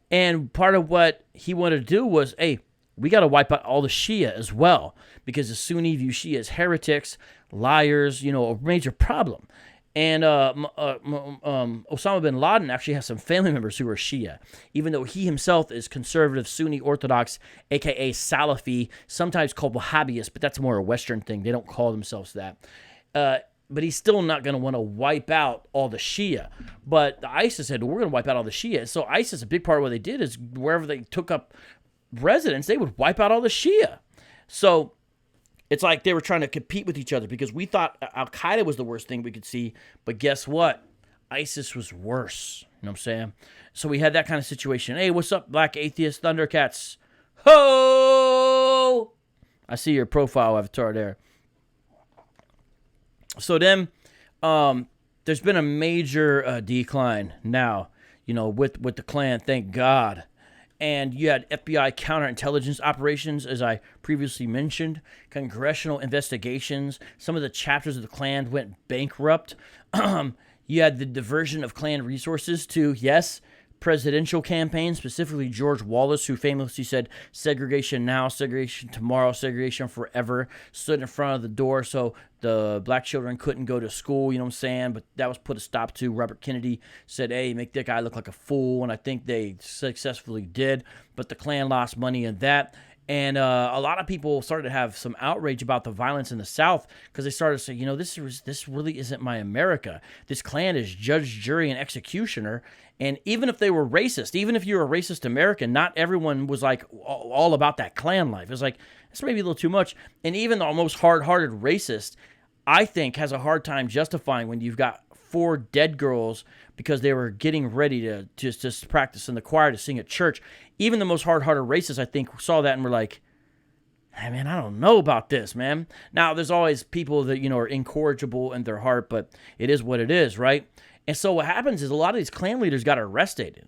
And part of what he wanted to do was, hey, we got to wipe out all the Shia as well, because the Sunni view Shia as heretics, liars, a major problem. And Osama bin Laden actually has some family members who are Shia, even though he himself is conservative, Sunni Orthodox, a.k.a. Salafi, sometimes called Wahhabist, but that's more a Western thing. They don't call themselves that. But he's still not going to want to wipe out all the Shia. But the ISIS said, we're going to wipe out all the Shia. So ISIS, a big part of what they did is wherever they took up residents, they would wipe out all the Shia. So it's like they were trying to compete with each other, because we thought Al-Qaeda was the worst thing we could see, but guess what? ISIS was worse. You know what I'm saying? So we had that kind of situation. Hey, what's up, Black Atheist Thundercats? Ho! I see your profile avatar there. So then there's been a major decline now, with the Klan, thank God. And you had FBI counterintelligence operations, as I previously mentioned, congressional investigations. Some of the chapters of the Klan went bankrupt. You had the diversion of Klan resources to, yes, presidential campaigns, specifically George Wallace, who famously said, segregation now, segregation tomorrow, segregation forever, stood in front of the door so the black children couldn't go to school, you know what I'm saying? But that was put a stop to. Robert Kennedy said, hey, make that guy look like a fool, and I think they successfully did. But the Klan lost money in that. And a lot of people started to have some outrage about the violence in the South, because they started to say, this really isn't my America. This Klan is judge, jury, and executioner. And even if they were racist, even if you're a racist American, not everyone was like all about that Klan life. It was like, it's maybe a little too much. And even the most hard-hearted racist, I think, has a hard time justifying when you've got 4 dead girls because they were getting ready to just practice in the choir to sing at church. even the most hard-hearted racists, I think, saw that and were like, hey, man, I don't know about this, man. Now, there's always people that, are incorrigible in their heart, but it is what it is, right? And so what happens is a lot of these Klan leaders got arrested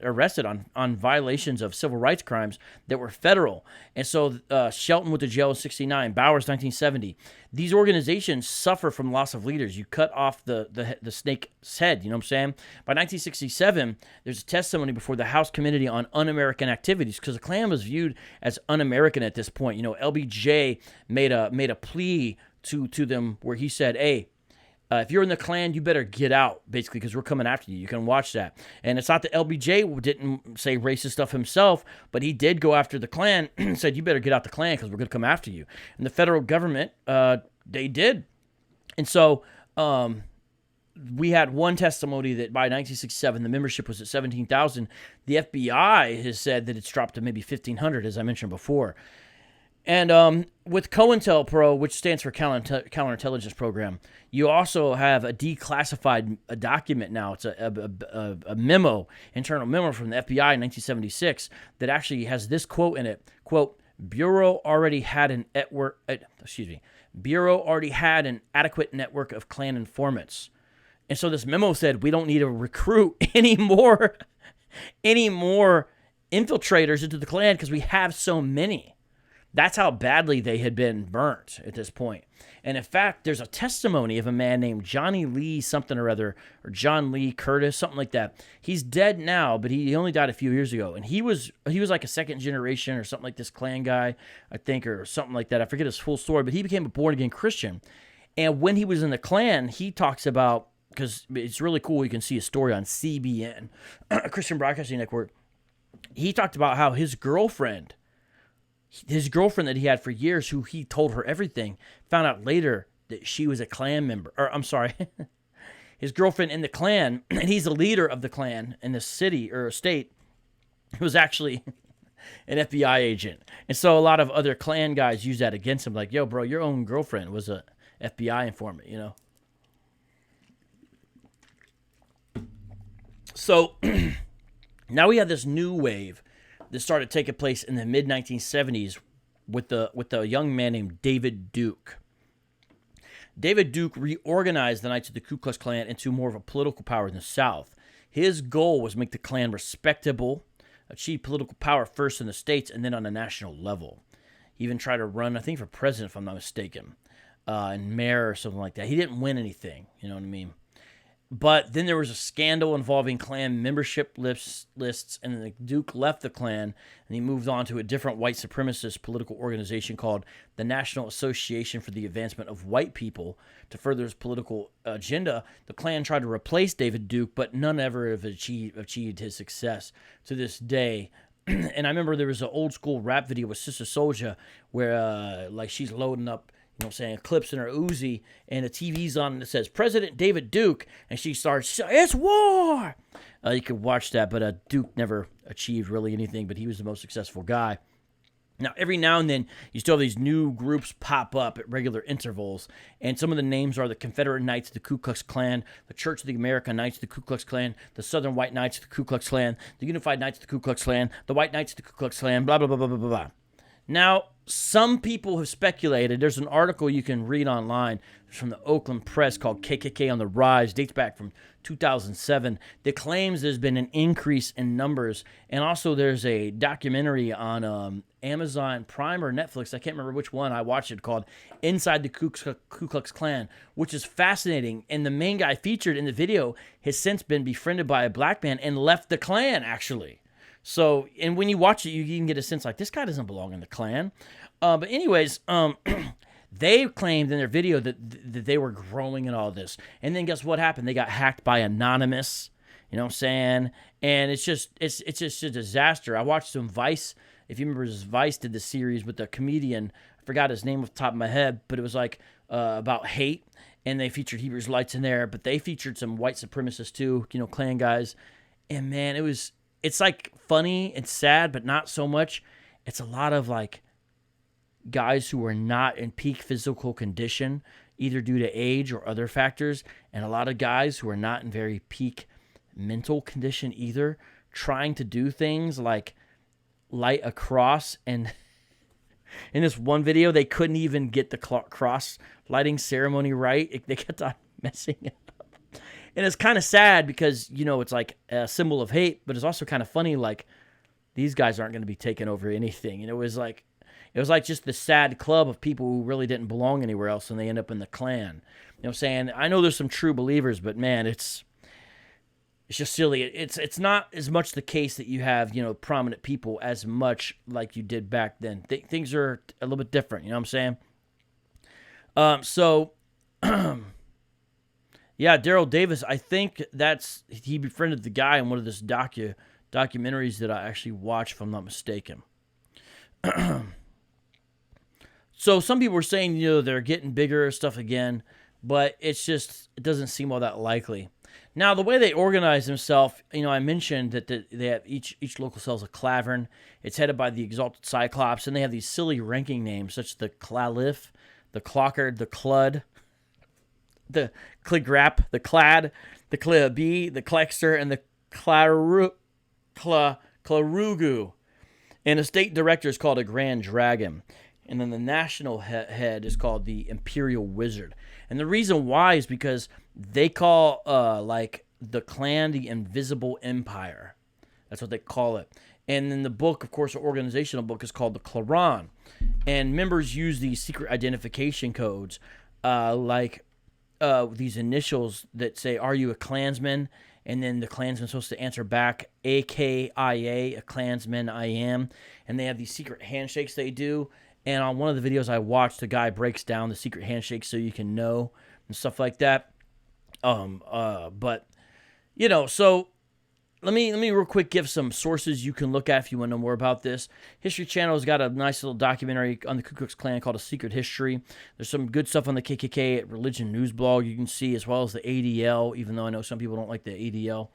on violations of civil rights crimes that were federal. And so Shelton went to jail in 1969, Bowers 1970. These organizations suffer from loss of leaders. You cut off the snake's head, you know what I'm saying? By 1967, there's a testimony before the House Committee on Un-American Activities, because the Klan was viewed as un-American at this point. LBJ made a plea to them where he said, hey, if you're in the Klan, you better get out, basically, because we're coming after you. You can watch that. And it's not that LBJ didn't say racist stuff himself, but he did go after the Klan and said, you better get out the Klan because we're going to come after you. And the federal government, they did. And so we had one testimony that by 1967, the membership was at 17,000. The FBI has said that it's dropped to maybe 1,500, as I mentioned before. And with COINTELPRO, which stands for Counterintelligence Program, you also have a declassified document now. It's a memo, internal memo from the FBI in 1976 that actually has this quote in it. Quote, Bureau already had an adequate network of Klan informants. And so this memo said we don't need to recruit any more infiltrators into the Klan because we have so many. That's how badly they had been burnt at this point. And in fact, there's a testimony of a man named Johnny Lee something or other, or John Lee Curtis, something like that. He's dead now, but he only died a few years ago. And he was like a second generation or something like this Klan guy, I think, or something like that. I forget his full story, but he became a born-again Christian. And when he was in the Klan, he talks about, because it's really cool, you can see a story on CBN, Christian Broadcasting Network. He talked about how his girlfriend that he had for years, who he told her everything, found out later that she was a Klan member. Or, I'm sorry, his girlfriend in the Klan, and he's the leader of the Klan in the city or state, was actually an FBI agent. And so a lot of other Klan guys use that against him, like, yo, bro, your own girlfriend was a FBI informant, So now we have this new wave that started taking place in the mid-1970s with a young man named David Duke. David Duke reorganized the Knights of the Ku Klux Klan into more of a political power in the South. His goal was to make the Klan respectable, achieve political power first in the states and then on a national level. He even tried to run, I think, for president, if I'm not mistaken, and mayor or something like that. He didn't win anything, you know what I mean? But then there was a scandal involving Klan membership lists, and the Duke left the Klan, and he moved on to a different white supremacist political organization called the National Association for the Advancement of White People. To further his political agenda, the Klan tried to replace David Duke, but none ever have achieved his success to this day. And I remember there was an old school rap video with Sister Souljah where like she's loading up, clips in her Uzi, and the TV's on and it says, President David Duke, and she starts, it's war! You could watch that, but Duke never achieved really anything, but he was the most successful guy. Now, every now and then, you still have these new groups pop up at regular intervals, and some of the names are the Confederate Knights of the Ku Klux Klan, the Church of the American Knights of the Ku Klux Klan, the Southern White Knights of the Ku Klux Klan, the Unified Knights of the Ku Klux Klan, the White Knights of the Ku Klux Klan, blah, blah, blah, blah, blah, blah, blah. Now, some people have speculated, there's an article you can read online from the Oakland Press called KKK on the Rise, dates back from 2007, that claims there's been an increase in numbers. And also there's a documentary on Amazon Prime or Netflix, I can't remember which one, I watched it, called Inside the Ku Klux Klan, which is fascinating. And the main guy featured in the video has since been befriended by a black man and left the Klan, actually. So, and when you watch it, you can get a sense like, this guy doesn't belong in the Klan. But anyways, they claimed in their video that they were growing in all this. And then guess what happened? They got hacked by Anonymous, you know what I'm saying? And it's just a disaster. I watched some Vice, if you remember, Vice did the series with the comedian, I forgot his name off the top of my head, but it was like about hate. And they featured Hebrew Israelites in there, but they featured some white supremacists too, Klan guys. And man, it's like funny and sad, but not so much. It's a lot of like guys who are not in peak physical condition, either due to age or other factors, and a lot of guys who are not in very peak mental condition either, trying to do things like light a cross, and in this one video, they couldn't even get the cross lighting ceremony right. They kept on messing it up. And it's kind of sad because, you know, it's like a symbol of hate, but it's also kind of funny, like, these guys aren't going to be taking over anything. And it was like just the sad club of people who really didn't belong anywhere else, and they end up in the Klan. You know what I'm saying? I know there's some true believers, but man, it's just silly. It's not as much the case that you have, you know, prominent people as much like you did back then. Things are a little bit different. You know what I'm saying? So, yeah, Daryl Davis. I think he befriended the guy in one of this documentaries that I actually watched, if I'm not mistaken. So some people were saying, you know, they're getting bigger stuff again, but it doesn't seem all that likely. Now, the way they organize themselves, you know, I mentioned that they have each local sells a Clavern. It's headed by the Exalted Cyclops, and they have these silly ranking names, such as the Clalif, the Clockard, the Clud, the Cligrap, the Clad, the Cliabi, the Clexter, and the Clarugu. And the state director is called a Grand Dragon. And then the national head is called the Imperial Wizard. And the reason why is because they call like the Klan the Invisible Empire. That's what they call it. And then the book, of course, the organizational book is called the Claron. And members use these secret identification codes, like these initials that say, "Are you a Klansman?" And then the Klansman's supposed to answer back, AKIA, a Klansman I am. And they have these secret handshakes they do. And on one of the videos I watched, the guy breaks down the secret handshake so you can know and stuff like that. But, you know, so let me real quick give some sources you can look at if you want to know more about this. History Channel has got a nice little documentary on the Ku Klux Klan called A Secret History. There's some good stuff on the KKK Religion News blog you can see, as well as the ADL, even though I know some people don't like the ADL.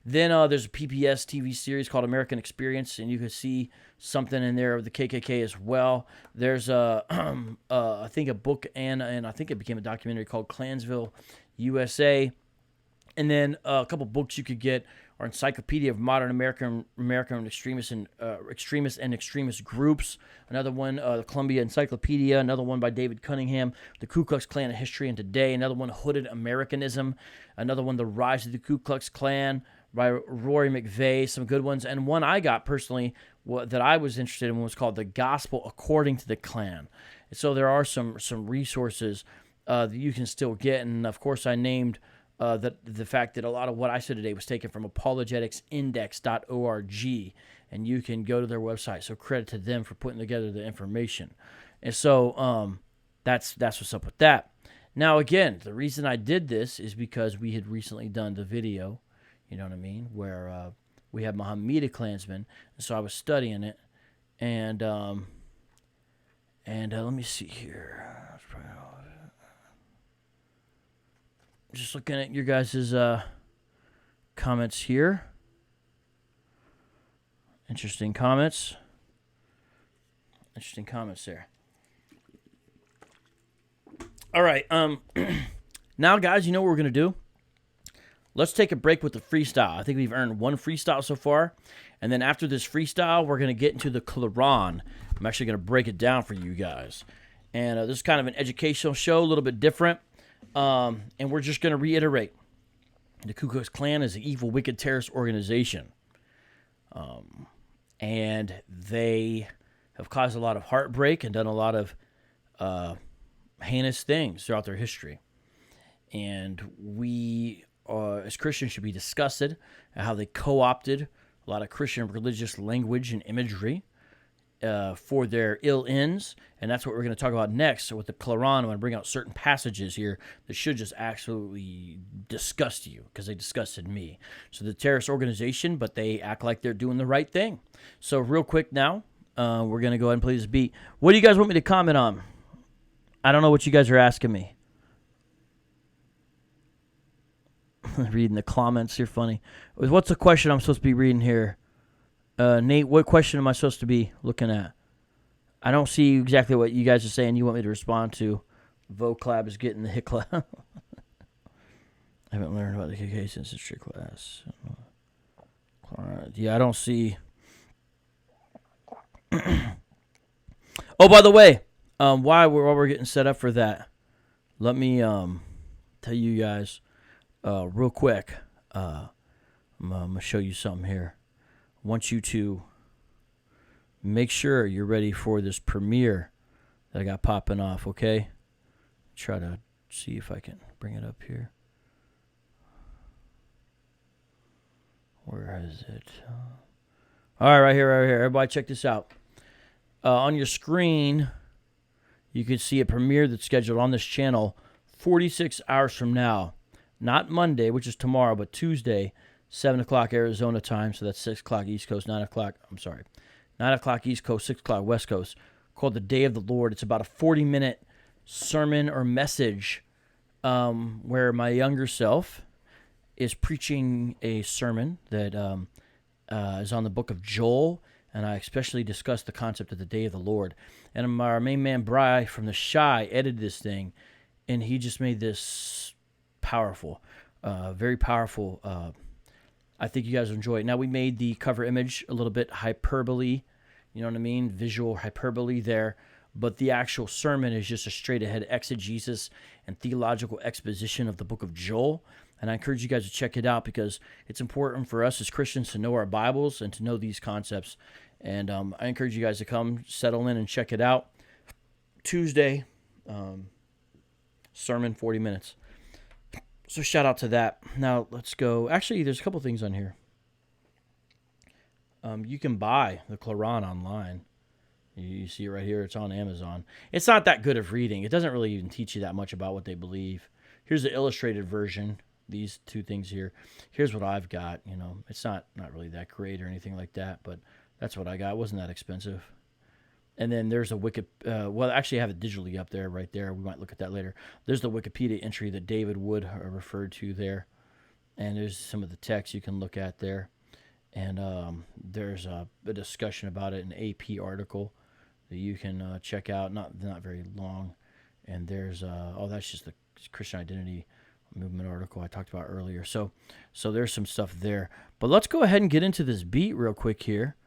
Then there's a PBS TV series called American Experience, and you can see something in there of the KKK as well. There's I think a book and I think it became a documentary called Klansville, USA. And then a couple books you could get are Encyclopedia of Modern American Extremists and Extremist Groups. Another one, the Columbia Encyclopedia. Another one by David Cunningham, The Ku Klux Klan: A History and Today. Another one, Hooded Americanism. Another one, The Rise of the Ku Klux Klan by Rory McVeigh. Some good ones. And one I got personally that I was interested in was called The Gospel According to the Klan. And so there are some resources that you can still get. And of course, I named the fact that a lot of what I said today was taken from apologeticsindex.org, and you can go to their website. So credit to them for putting together the information. And so that's what's up with that. Now, again, the reason I did this is because we had recently done the video, you know what I mean, where we have Mohammedan Klansmen, and so I was studying it, and let me see here. Just looking at your guys' comments here. Interesting comments. Interesting comments there. All right. Now, guys, you know what we're going to do? Let's take a break with the freestyle. I think we've earned one freestyle so far. And then after this freestyle, we're going to get into the Claron. I'm actually going to break it down for you guys. And this is kind of an educational show, a little bit different. And we're just going to reiterate. The Ku Klux Klan is an evil, wicked terrorist organization. And they have caused a lot of heartbreak and done a lot of heinous things throughout their history. And we, as Christians, should be disgusted at how they co-opted a lot of Christian religious language and imagery for their ill ends. And that's what we're going to talk about next. So with the Claron, I'm going to bring out certain passages here that should just absolutely disgust you, because they disgusted me. So the terrorist organization, but they act like they're doing the right thing. So real quick now, we're going to go ahead and play this beat. What do you guys want me to comment on? I don't know what you guys are asking me. Reading the comments, you're funny. What's the question I'm supposed to be reading here? Nate, what question am I supposed to be looking at? I don't see exactly what you guys are saying you want me to respond to. VOCAB is getting the HICLA. I haven't learned about the KKK since history class. Yeah, I don't see Oh, by the way, while we're getting set up for that, let me tell you guys real quick. I'm going to show you something here. I want you to make sure you're ready for this premiere that I got popping off, okay? Try to see if I can bring it up here. Where is it? All right, right here. Everybody check this out. On your screen, you can see a premiere that's scheduled on this channel 46 hours from now. Not Monday, which is tomorrow, but Tuesday, 7 o'clock Arizona time. So that's 6 o'clock East Coast, 9 o'clock East Coast, 6 o'clock West Coast, called The Day of the Lord. It's about a 40-minute sermon or message where my younger self is preaching a sermon that is on the book of Joel, and I especially discussed the concept of the Day of the Lord. And our main man, Bri, from The Shy, edited this thing, and he just made this powerful, very powerful. I think you guys will enjoy it. Now, we made the cover image a little bit hyperbole, you know what I mean? Visual hyperbole there. But the actual sermon is just a straight-ahead exegesis and theological exposition of the book of Joel. And I encourage you guys to check it out because it's important for us as Christians to know our Bibles and to know these concepts. And I encourage you guys to come, settle in, and check it out. Tuesday, sermon, 40 minutes. So shout out to that. Now, let's go. Actually, there's a couple things on here. You can buy the Claron online. You see it right here. It's on Amazon. It's not that good of reading. It doesn't really even teach you that much about what they believe. Here's the illustrated version. These two things here. Here's what I've got. You know, it's not really that great or anything like that, but that's what I got. It wasn't that expensive. And then there's a well, actually I have it digitally up there, right there. We might look at that later. There's the Wikipedia entry that David Wood referred to there. And there's some of the text you can look at there. And there's a discussion about it, an AP article that you can check out. Not very long. And there's, that's just the Christian Identity Movement article I talked about earlier. So there's some stuff there. But let's go ahead and get into this beat real quick here.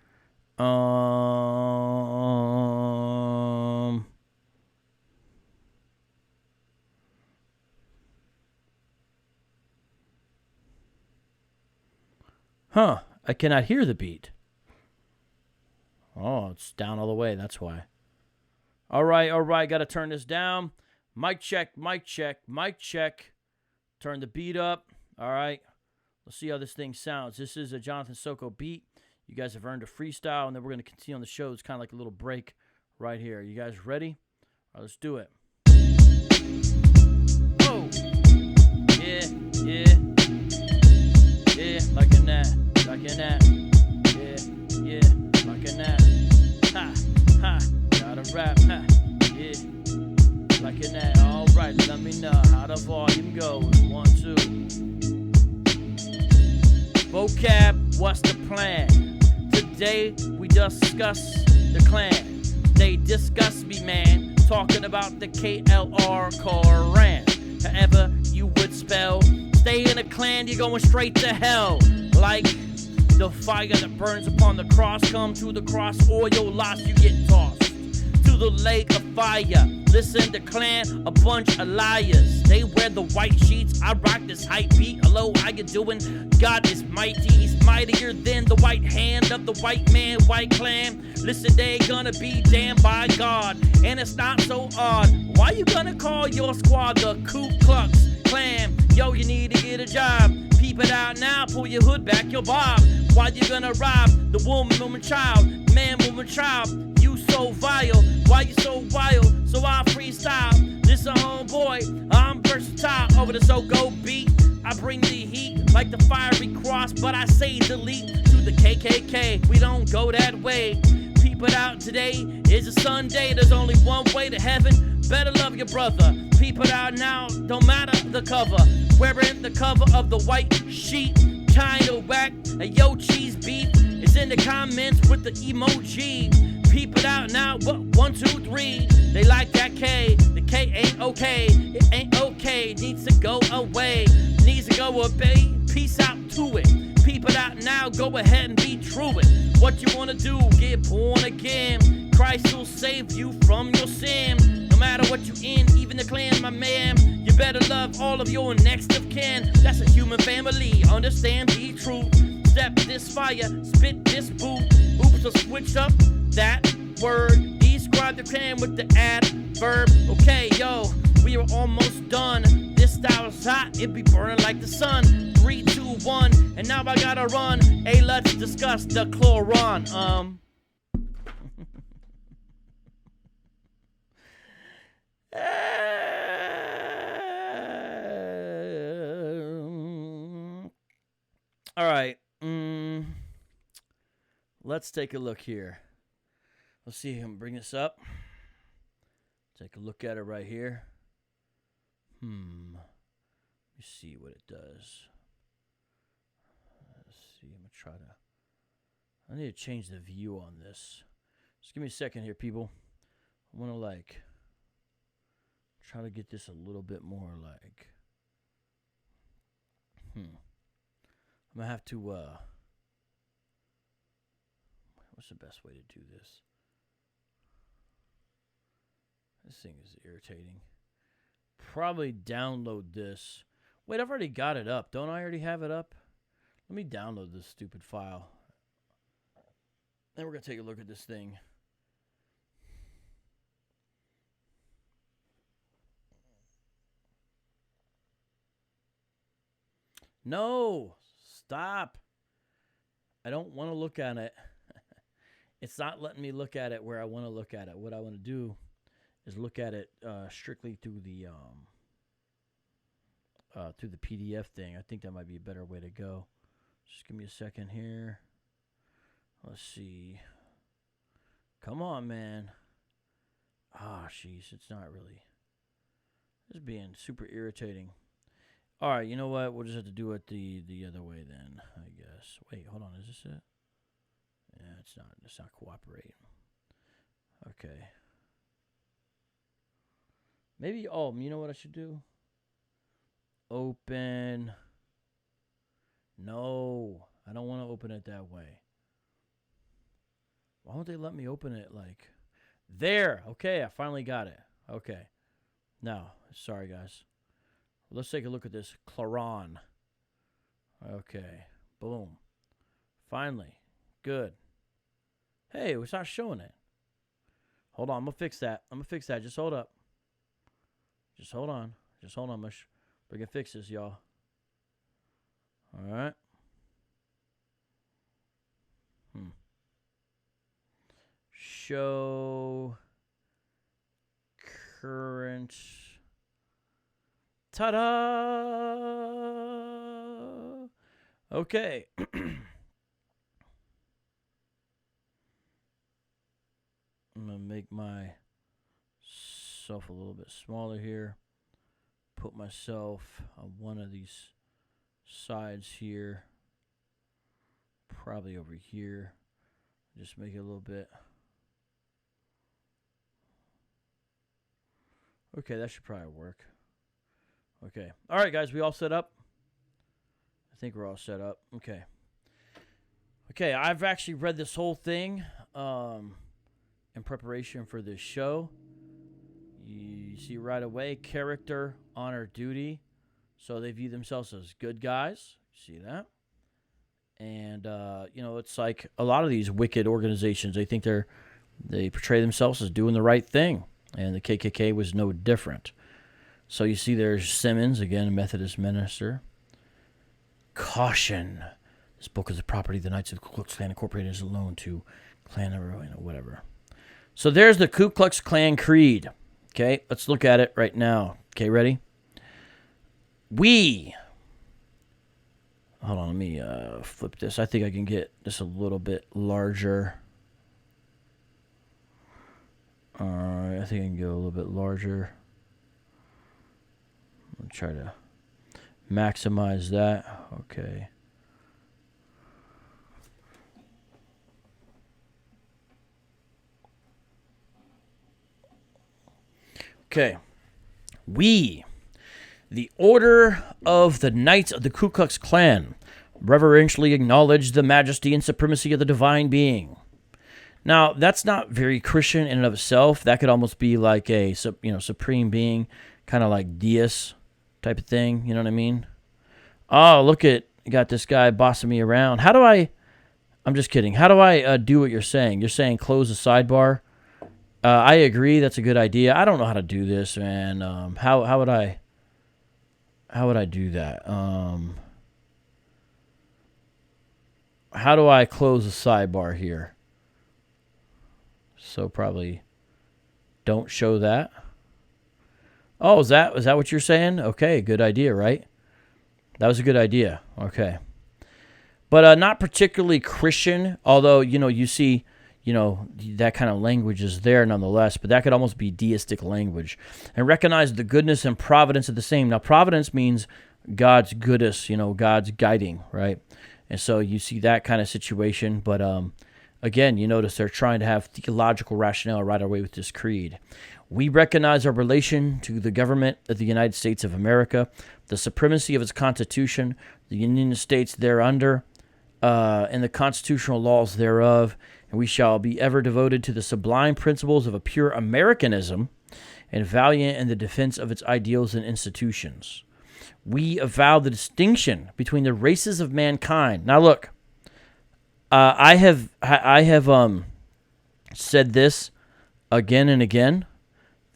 I cannot hear the beat. Oh, it's down all the way. That's why. All right. Got to turn this down. Mic check. Turn the beat up. All right. Let's see how this thing sounds. This is a Jonathan Soko beat. You guys have earned a freestyle, and then we're going to continue on the show. It's kind of like a little break right here. You guys ready? All right, let's do it. Oh. Yeah. Like in that. Yeah, like in that. Ha, gotta rap, ha, yeah, like in that. All right, let me know how the volume goes. 1, 2. VOCAB, what's the plan? Today we discuss the Klan. They disgust me, man, talking about the KLR Quran. However you would spell, stay in a Klan, you're going straight to hell. Like the fire that burns upon the cross, come to the cross, or your loss you get tossed to the lake of fire. Listen to Klan, a bunch of liars. They wear the white sheets, I rock this hype beat. Hello, how you doing? God is mighty, he's mightier than the white hand of the white man, white Klan. Listen, they gonna be damned by God, and it's not so odd. Why you gonna call your squad the Ku Klux Klan? Yo, you need to get a job. Peep it out now, pull your hood back, your bob. Why you gonna rob the woman, child? Man, woman, child, you so vile. Why you so wild? So I freestyle. This a homeboy, I'm versatile. Over the so-go beat, I bring the heat like the fiery cross, but I say delete to the KKK. We don't go that way. Peep it out, today is a Sunday. There's only one way to heaven. Better love your brother. Peep it out now, don't matter the cover. Wearing the cover of the white sheet, kinda whack. A yo cheese beef is in the comments with the emoji. Peep it out now, what? 1, 2, 3. They like that K. The K ain't okay. It ain't okay. Needs to go away. Needs to go away. Peace out to it. Peep it out now. Go ahead and be true it. what you wanna do, get born again. Christ will save you from your sin. No matter what you in, even the Klan, my man. You better love all of your next of kin. That's a human family, understand the truth. Step this fire, spit this boot. Oops, so switch up that word. Describe the Klan with the adverb. Okay, yo, we are almost done. This style is hot, it be burning like the sun. 3, 2, 1, and now I gotta run. Hey, let's discuss the Quran. All right. Let's take a look here. Let's see. I'm gonna bring this up. Take a look at it right here. Let me see what it does. Let's see. I'm gonna try to. I need to change the view on this. Just give me a second here, people. I want to try to get this a little bit more like. I'm gonna have to. What's the best way to do this? This thing is irritating. Probably download this. Wait, I've already got it up. Don't I already have it up? Let me download this stupid file. Then we're going to take a look at this thing. No! Stop! I don't want to look at it. It's not letting me look at it where I want to look at it. What I want to do is look at it strictly through the PDF thing. I think that might be a better way to go. Just give me a second here. Let's see. Come on, man. Ah, jeez, it's not really. It's being super irritating. All right, you know what? We'll just have to do it the other way then, I guess. Wait, hold on. Is this it? Yeah, it's not. It's not cooperating. Okay. Maybe, you know what I should do? Open. No, I don't want to open it that way. Why won't they let me open it like there? Okay, I finally got it. Okay. Now, sorry guys. Let's take a look at this Claron. Okay. Boom. Finally. Good. Hey, it's not showing it. Hold on, I'm gonna fix that. Just hold up. Just hold on. We can fix this, y'all. All right. Show current. Ta-da! Okay. I'm going to make myself a little bit smaller here. Put myself on one of these sides here. Probably over here. Just make it a little bit. Okay, that should probably work. Okay. All right, guys, we all set up? I think we're all set up. Okay. Okay, I've actually read this whole thing in preparation for this show. You see right away, character, honor, duty. So they view themselves as good guys. See that? And, it's like a lot of these wicked organizations, they think they portray themselves as doing the right thing. And the KKK was no different. So you see there's Simmons, again, a Methodist minister. Caution. This book is the property of the Knights of the Klux Klan Incorporated is loan to Klan, whatever. So there's the Ku Klux Klan Creed. Okay, let's look at it right now. Okay, ready? Hold on, let me flip this. I think I can get this a little bit larger. All right, I think I can go a little bit larger. I'm going to try to maximize that. Okay. Okay. We, the Order of the Knights of the Ku Klux Klan, reverentially acknowledge the majesty and supremacy of the divine being. Now, that's not very Christian in and of itself. That could almost be like a, supreme being, kind of like deist type of thing. You know what I mean? Oh, look at, you got this guy bossing me around. I'm just kidding. How do I do what you're saying? You're saying close the sidebar. I agree. That's a good idea. I don't know how to do this, man. How would I do that? How do I close the sidebar here? So probably don't show that. Oh, is that what you're saying? Okay, good idea, right? That was a good idea. Okay. But not particularly Christian, although, you see, that kind of language is there nonetheless, but that could almost be deistic language. And recognize the goodness and providence of the same. Now, providence means God's goodness, God's guiding, right? And so you see that kind of situation, but again, you notice they're trying to have theological rationale right away with this creed. We recognize our relation to the government of the United States of America, the supremacy of its Constitution, the United States thereunder, and the constitutional laws thereof, and we shall be ever devoted to the sublime principles of a pure Americanism and valiant in the defense of its ideals and institutions. We avow the distinction between the races of mankind. Now look, I have said this again and again,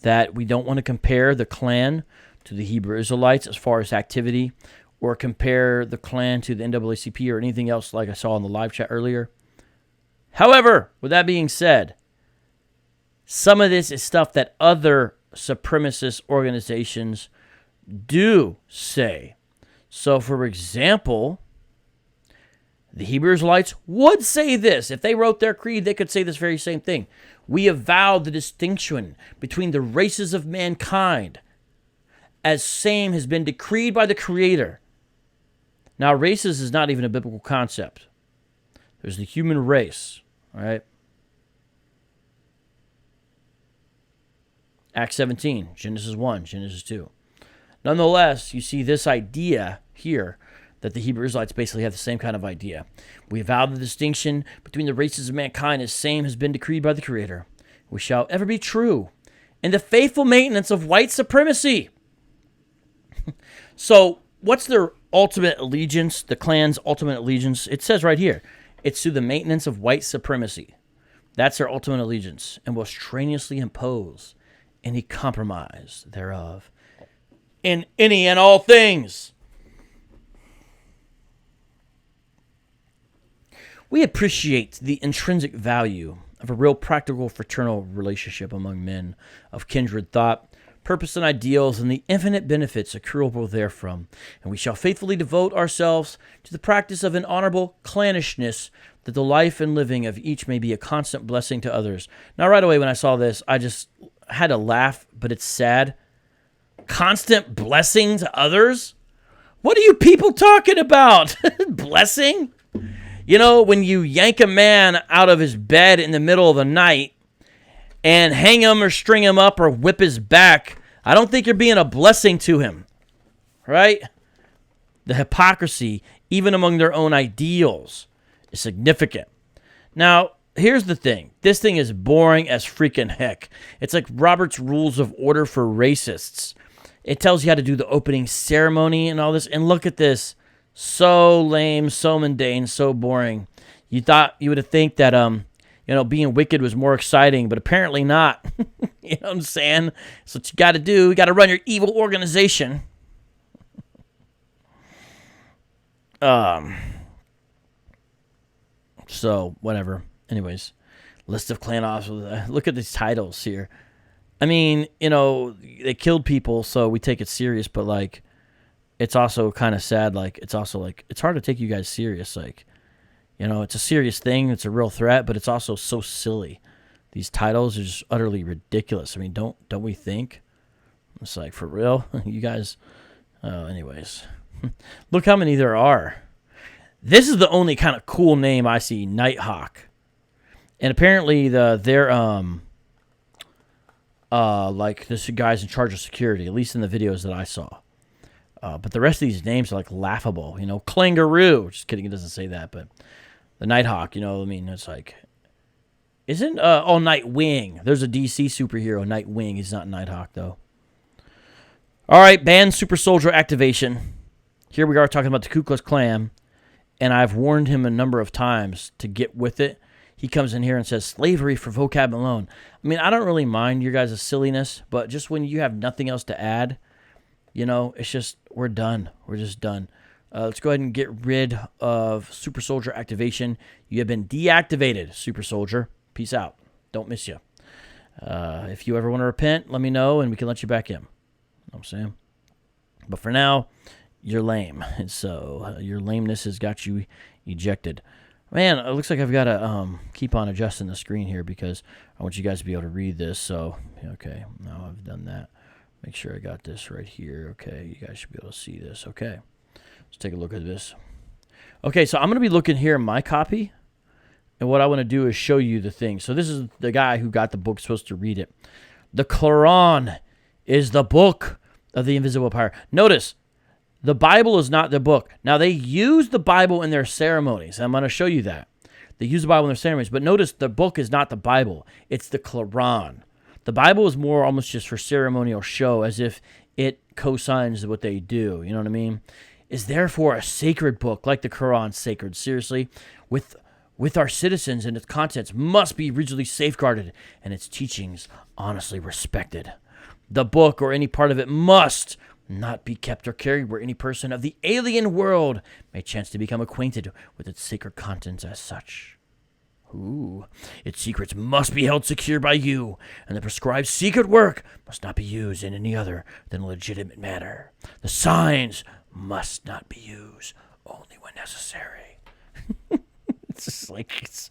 that we don't want to compare the Klan to the Hebrew Israelites as far as activity, or compare the Klan to the NAACP or anything else like I saw in the live chat earlier. However, with that being said, some of this is stuff that other supremacist organizations do say. So, for example, the Hebrew Israelites would say this. If they wrote their creed, they could say this very same thing. We avow the distinction between the races of mankind as same has been decreed by the Creator. Now, races is not even a biblical concept. There's the human race, all right? Acts 17, Genesis 1, Genesis 2. Nonetheless, you see this idea here that the Hebrew Israelites basically have the same kind of idea. We vow the distinction between the races of mankind as same has been decreed by the Creator. We shall ever be true in the faithful maintenance of white supremacy. So, what's their ultimate allegiance, the Klan's ultimate allegiance? It says right here, it's to the maintenance of white supremacy. That's their ultimate allegiance, and will strenuously impose any compromise thereof in any and all things. We appreciate the intrinsic value of a real practical fraternal relationship among men of kindred thought, purpose, and ideals, and the infinite benefits accruable therefrom. And we shall faithfully devote ourselves to the practice of an honorable clannishness, that the life and living of each may be a constant blessing to others. Now, right away when I saw this, I just had to laugh, but it's sad. Constant blessing to others? What are you people talking about? Blessing? When you yank a man out of his bed in the middle of the night and hang him or string him up or whip his back, I don't think you're being a blessing to him, right? The hypocrisy, even among their own ideals, is significant. Now, here's the thing. This thing is boring as freaking heck. It's like Robert's Rules of Order for Racists. It tells you how to do the opening ceremony and all this. And look at this. So lame, so mundane, so boring. You would have think that being wicked was more exciting, but apparently not. You know what I'm saying? That's what you got to do. You got to run your evil organization. So whatever. Anyways, list of Klan officers. Look at these titles here. I mean, they killed people, so we take it serious, but like, it's also kind of sad. Like, it's also like, it's hard to take you guys serious. Like, it's a serious thing. It's a real threat, but it's also so silly. These titles are just utterly ridiculous. I mean, don't we think? It's like, for real? You guys, anyways. Look how many there are. This is the only kind of cool name I see, Nighthawk. And apparently they're like this guy's in charge of security, at least in the videos that I saw. But the rest of these names are like laughable. You know, Kangaroo. Just kidding, it doesn't say that. But the Nighthawk, you know, I mean, it's like, isn't, Nightwing. There's a DC superhero, Nightwing. He's not Nighthawk, though. All right, ban super soldier activation. Here we are talking about the Ku Klux Klan, and I've warned him a number of times to get with it. He comes in here and says, slavery for VOCAB Malone. I mean, I don't really mind your guys' silliness, but just when you have nothing else to add, you know, it's just, we're done. We're just done. Let's go ahead and get rid of super soldier activation. You have been deactivated, super soldier. Peace out. Don't miss you. If you ever want to repent, let me know, and we can let you back in. You know what I'm saying? But for now, you're lame. And so your lameness has got you ejected. Man, it looks like I've got to keep on adjusting the screen here because I want you guys to be able to read this. So, okay, now I've done that. Make sure I got this right here. Okay, you guys should be able to see this. Okay, let's take a look at this. Okay, so I'm going to be looking here in my copy. And what I want to do is show you the thing. So this is the guy who got the book, supposed to read it. The Quran is the book of the invisible empire. Notice, the Bible is not the book. Now, they use the Bible in their ceremonies. I'm going to show you that. They use the Bible in their ceremonies. But notice, the book is not the Bible. It's the Quran. The Bible is more almost just for ceremonial show, as if it co-signs what they do. You know what I mean? Is therefore a sacred book, like the Quran, sacred. Seriously, with our citizens, and its contents must be rigidly safeguarded, and its teachings honestly respected. The book or any part of it must not be kept or carried where any person of the alien world may chance to become acquainted with its sacred contents as such. Ooh. Its secrets must be held secure by you, and the prescribed secret work must not be used in any other than a legitimate manner. The signs must not be used only when necessary. It's just like, it's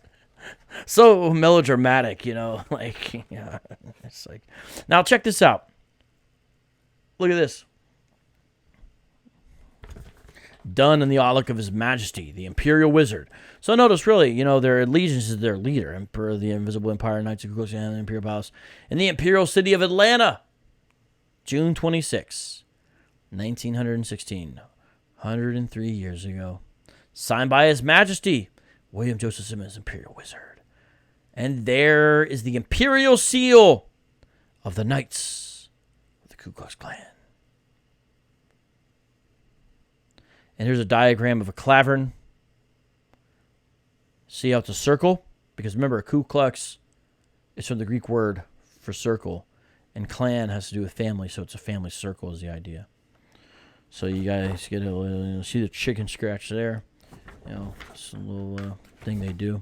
so melodramatic, you know, like, yeah, it's like, now check this out. Look at this. Done in the aulic of His Majesty, the Imperial Wizard. So notice, really, you know, their allegiance is their leader, Emperor of the Invisible Empire, Knights of Ku Klux Klan, the Imperial Palace, in the Imperial City of Atlanta, June 26, 1916, 103 years ago. Signed by His Majesty, William Joseph Simmons, Imperial Wizard. And there is the Imperial Seal of the Knights of the Ku Klux Klan. And here's a diagram of a clavern. See how it's a circle? Because remember, Ku Klux is from the Greek word for circle. And clan has to do with family, so it's a family circle is the idea. So you guys get a see the chicken scratch there. You know, it's a little thing they do.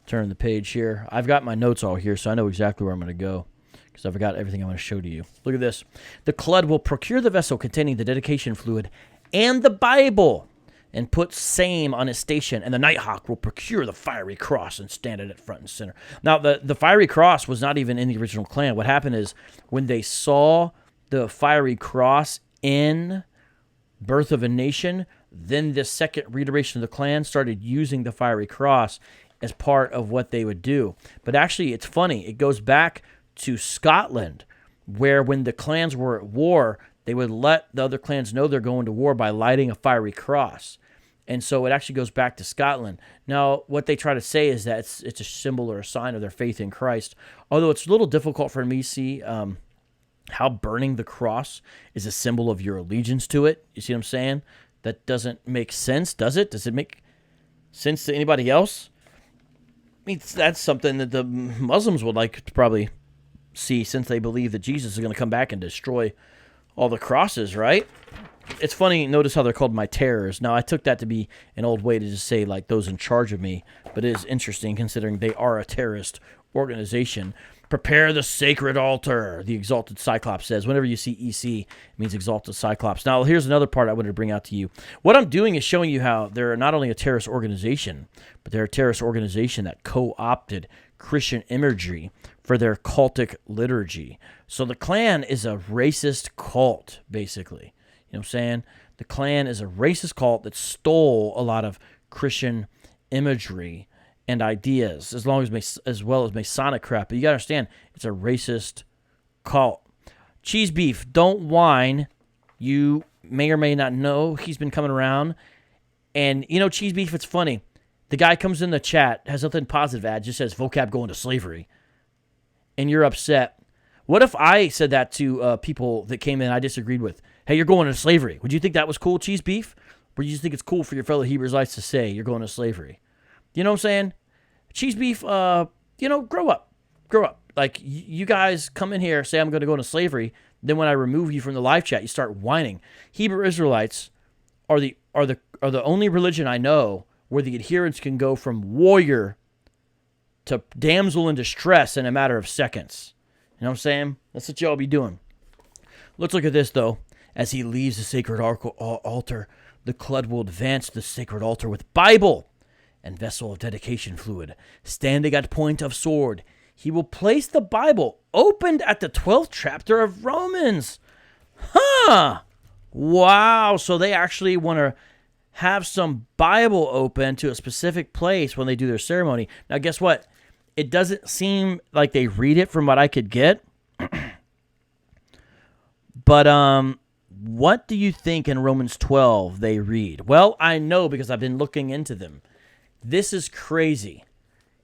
Turn the page here. I've got my notes all here, so I know exactly where I'm going to go. Because I've got everything I'm going to show to you. Look at this. The Clud will procure the vessel containing the dedication fluid and the Bible, and put same on its station, and the Nighthawk will procure the fiery cross and stand it at front and center. Now, the fiery cross was not even in the original Klan. What happened is, when they saw the fiery cross in Birth of a Nation, then the second reiteration of the Klan started using the fiery cross as part of what they would do. But actually, it's funny. It goes back to Scotland, where when the clans were at war, they would let the other clans know they're going to war by lighting a fiery cross. And so it actually goes back to Scotland. Now, what they try to say is that it's a symbol or a sign of their faith in Christ. Although it's a little difficult for me to see how burning the cross is a symbol of your allegiance to it. You see what I'm saying? That doesn't make sense, does it? Does it make sense to anybody else? I mean, that's something that the Muslims would like to probably see, since they believe that Jesus is going to come back and destroy all the crosses, right? It's funny, notice how they're called my terrors. Now, I took that to be an old way to just say, like, those in charge of me, but it is interesting considering they are a terrorist organization. Prepare the sacred altar, the exalted Cyclops says. Whenever you see EC, it means exalted Cyclops. Now, here's another part I wanted to bring out to you. What I'm doing is showing you how they're not only a terrorist organization, but they're a terrorist organization that co-opted Christian imagery for their cultic liturgy. So the Klan is a racist cult, basically. You know what I'm saying? The Klan is a racist cult that stole a lot of Christian imagery and ideas, as well as Masonic crap. But you gotta understand, it's a racist cult. Cheese beef, don't whine. You may or may not know, he's been coming around. And, you know, Cheese Beef, it's funny. The guy comes in the chat, has nothing positive add, just says vocab going to slavery. And you're upset. What if I said that to people that came in I disagreed with? Hey, you're going to slavery. Would you think that was cool, Cheese Beef? Or do you just think it's cool for your fellow Hebrew Israelites to say you're going to slavery? You know what I'm saying? Cheese Beef, you know, grow up. Grow up. Like, you guys come in here, say I'm going to go into slavery. Then when I remove you from the live chat, you start whining. Hebrew Israelites are the only religion I know where the adherents can go from warrior to damsel in distress in a matter of seconds. You know what I'm saying? That's what y'all be doing. Let's look at this, though. As he leaves the sacred altar, the Klud will advance the sacred altar with Bible and vessel of dedication fluid. Standing at point of sword, he will place the Bible opened at the 12th chapter of Romans. Huh! Wow. So they actually want to have some Bible open to a specific place when they do their ceremony. Now, guess what? It doesn't seem like they read it from what I could get. But what do you think in Romans 12 they read? Well, I know because I've been looking into them. This is crazy.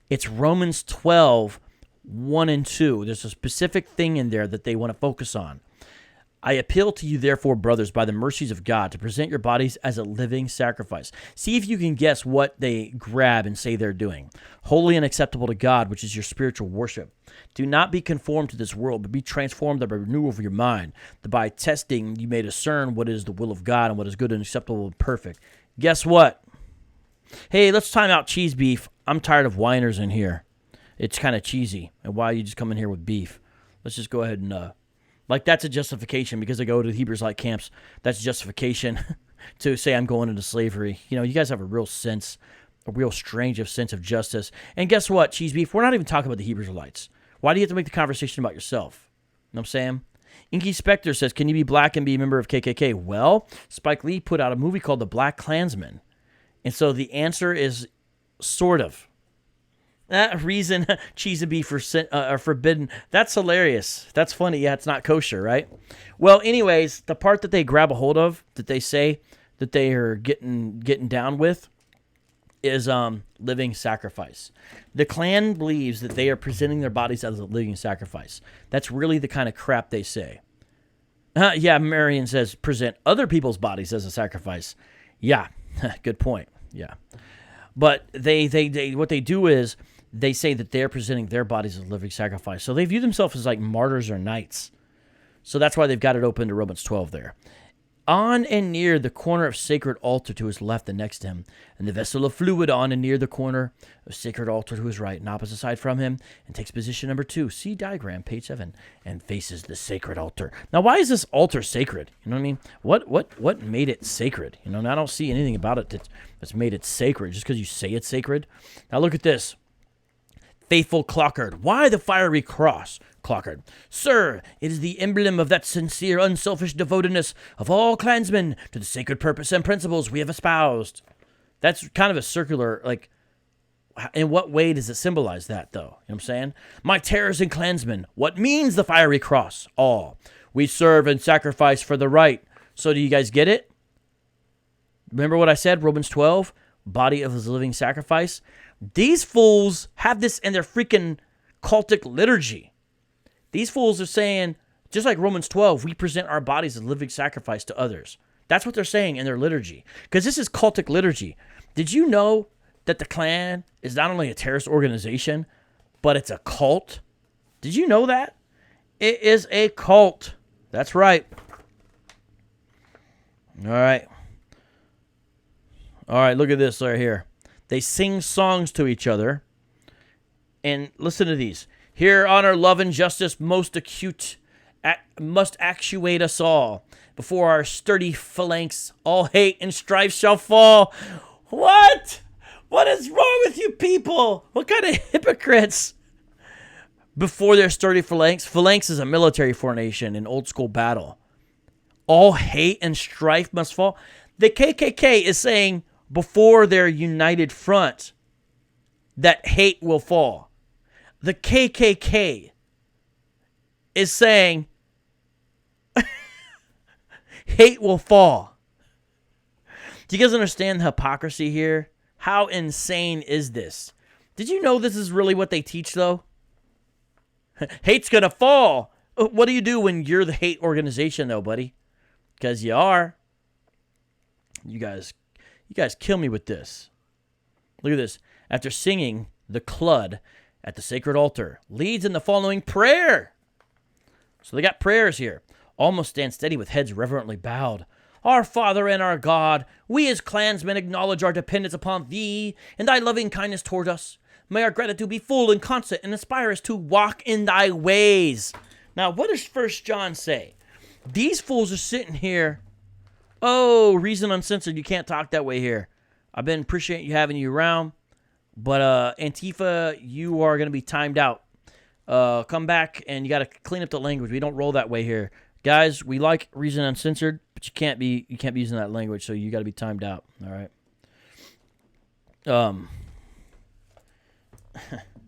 It's Romans 12, 1 and 2. There's a specific thing in there that they want to focus on. I appeal to you, therefore, brothers, by the mercies of God, to present your bodies as a living sacrifice. See if you can guess what they grab and say they're doing. Holy and acceptable to God, which is your spiritual worship. Do not be conformed to this world, but be transformed by the renewal of your mind, that by testing you may discern what is the will of God and what is good and acceptable and perfect. Guess what? Hey, let's time out Cheese Beef. I'm tired of whiners in here. It's kind of cheesy. And why you just come in here with beef? Let's just go ahead and... Like, that's a justification because I go to the Hebrews like camps. That's a justification to say I'm going into slavery. You know, you guys have a real sense, a real strange sense of justice. And guess what, Cheese Beef? We're not even talking about the Hebrew Israelites. Why do you have to make the conversation about yourself? You know what I'm saying? Inky Spectre says, can you be black and be a member of KKK? Well, Spike Lee put out a movie called The Black Klansman. And so the answer is sort of. That reason cheese and beef are forbidden. That's hilarious. That's funny. Yeah, it's not kosher, right? Well, anyways, the part that they grab a hold of, that they say that they are getting down with, is living sacrifice. The Klan believes that they are presenting their bodies as a living sacrifice. That's really the kind of crap they say. Yeah, Marion says present other people's bodies as a sacrifice. Yeah, good point. Yeah, but they what they do is, they say that they're presenting their bodies as a living sacrifice. So they view themselves as like martyrs or knights. So that's why they've got it open to Romans 12 there. On and near the corner of sacred altar to his left and next to him, and the vessel of fluid on and near the corner of sacred altar to his right and opposite side from him, and takes position number 2. See diagram, page 7, and faces the sacred altar. Now, why is this altar sacred? You know what I mean? What made it sacred? You know, and I don't see anything about it that's made it sacred just because you say it's sacred. Now, look at this. Faithful Clockard. Why the fiery cross? Clockard. Sir, it is the emblem of that sincere, unselfish devotedness of all clansmen to the sacred purpose and principles we have espoused. That's kind of a circular, like, in what way does it symbolize that, though? You know what I'm saying? My terrors and clansmen. What means the fiery cross? All. We serve and sacrifice for the right. So do you guys get it? Remember what I said, Romans 12? Body of his living sacrifice. These fools have this in their freaking cultic liturgy. These fools are saying, just like Romans 12, we present our bodies as living sacrifice to others. That's what they're saying in their liturgy. Because this is cultic liturgy. Did you know that the Klan is not only a terrorist organization, but it's a cult? Did you know that? It is a cult. That's right. All right. All right, look at this right here. They sing songs to each other. And listen to these. Here, honor, love, and justice most acute must actuate us all. Before our sturdy phalanx, all hate and strife shall fall. What? What is wrong with you people? What kind of hypocrites? Before their sturdy phalanx. Phalanx is a military formation in old school battle. All hate and strife must fall. The KKK is saying, before their united front, that hate will fall. The KKK is saying, hate will fall. Do you guys understand the hypocrisy here? How insane is this? Did you know this is really what they teach, though? Hate's gonna fall. What do you do when you're the hate organization, though, buddy? Because you are. You guys kill me with this. Look at this. After singing the Clud at the sacred altar, leads in the following prayer. So they got prayers here. Almost stand steady with heads reverently bowed. Our Father and our God, we as clansmen acknowledge our dependence upon Thee and Thy loving kindness toward us. May our gratitude be full and constant and inspire us to walk in Thy ways. Now, what does 1 John say? These fools are sitting here. Oh, Reason Uncensored, you can't talk that way here. I've been appreciating you having you around, but Antifa, you are going to be timed out. Come back, and you got to clean up the language. We don't roll that way here. Guys, we like Reason Uncensored, but you can't be using that language, so you got to be timed out. All right.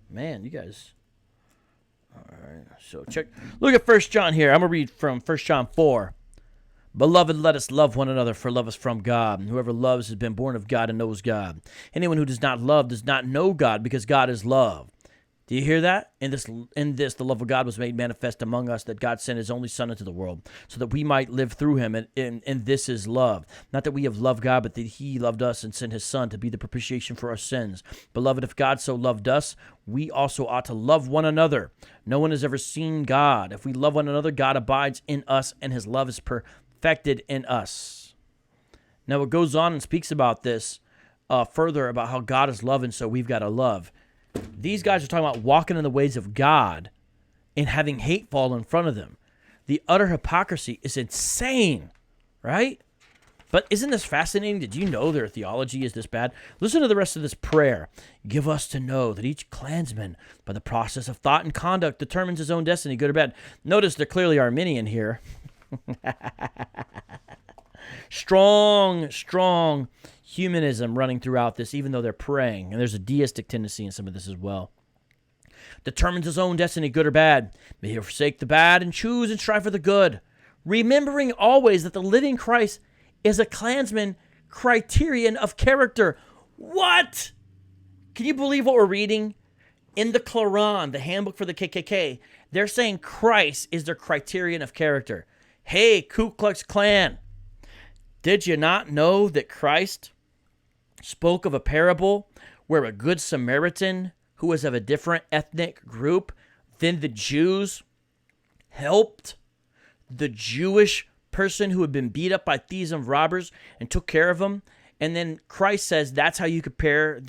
Man, you guys. All right. So look at 1 John here. I'm going to read from 1 John 4. Beloved, let us love one another, for love is from God. And whoever loves has been born of God and knows God. Anyone who does not love does not know God, because God is love. Do you hear that? In this, the love of God was made manifest among us, that God sent his only Son into the world, so that we might live through him, and this is love. Not that we have loved God, but that he loved us and sent his Son to be the propitiation for our sins. Beloved, if God so loved us, we also ought to love one another. No one has ever seen God. If we love one another, God abides in us, and his love is perfected in us. Now it goes on and speaks about this further, about how God is love, and so we've got to love. These guys are talking about walking in the ways of God and having hate fall in front of them. The utter hypocrisy is insane, right? But isn't this fascinating? Did you know their theology is this bad? Listen to the rest of this prayer. Give us to know that each Klansman, by the process of thought and conduct, determines his own destiny, good or bad. Notice they're clearly Arminian here. Strong humanism running throughout this, even though they're praying. And there's a deistic tendency in some of this as well. Determines his own destiny, good or bad. May he forsake the bad and choose and strive for the good. Remembering always that the living Christ is a Klansman criterion of character. What? Can you believe what we're reading? In the Claron, the handbook for the KKK, they're saying Christ is their criterion of character. Hey, Ku Klux Klan, did you not know that Christ spoke of a parable where a good Samaritan who was of a different ethnic group than the Jews helped the Jewish person who had been beat up by thieves and robbers and took care of him? And then Christ says that's how you compare,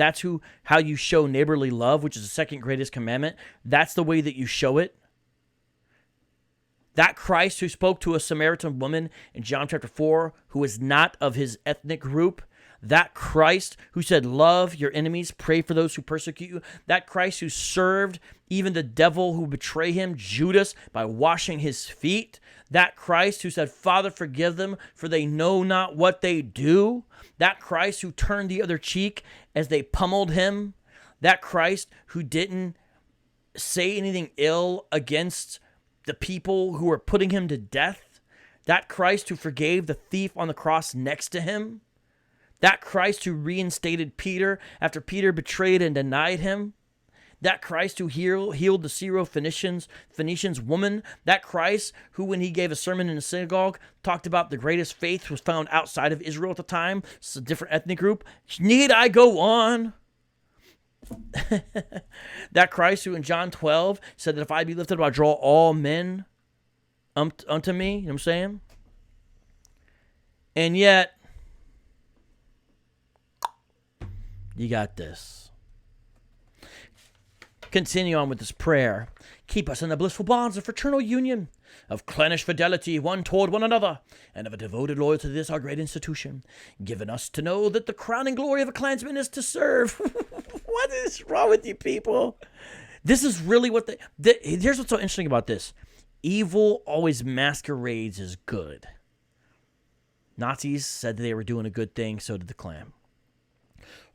how you show neighborly love, which is the second greatest commandment. That's the way that you show it. That Christ who spoke to a Samaritan woman in John chapter 4, who is not of his ethnic group, that Christ who said, love your enemies, pray for those who persecute you, that Christ who served even the devil who betrayed him, Judas, by washing his feet, that Christ who said, Father, forgive them, for they know not what they do, that Christ who turned the other cheek as they pummeled him, that Christ who didn't say anything ill against the people who were putting him to death, that Christ who forgave the thief on the cross next to him, that Christ who reinstated Peter after Peter betrayed and denied him, that Christ who healed the Syro-Phoenicians woman, that Christ who, when he gave a sermon in the synagogue, talked about the greatest faith was found outside of Israel at the time. It's a different ethnic group. Need I go on? That Christ who in John 12 said that if I be lifted up, I draw all men unto me. You know what I'm saying? And yet, you got this. Continue on with this prayer. Keep us in the blissful bonds of fraternal union, of clannish fidelity one toward one another, and of a devoted loyalty to this our great institution, giving us to know that the crowning glory of a Klansman is to serve. What is wrong with you people? This is really what here's what's so interesting about this. Evil always masquerades as good. Nazis said they were doing a good thing, so did the Klan.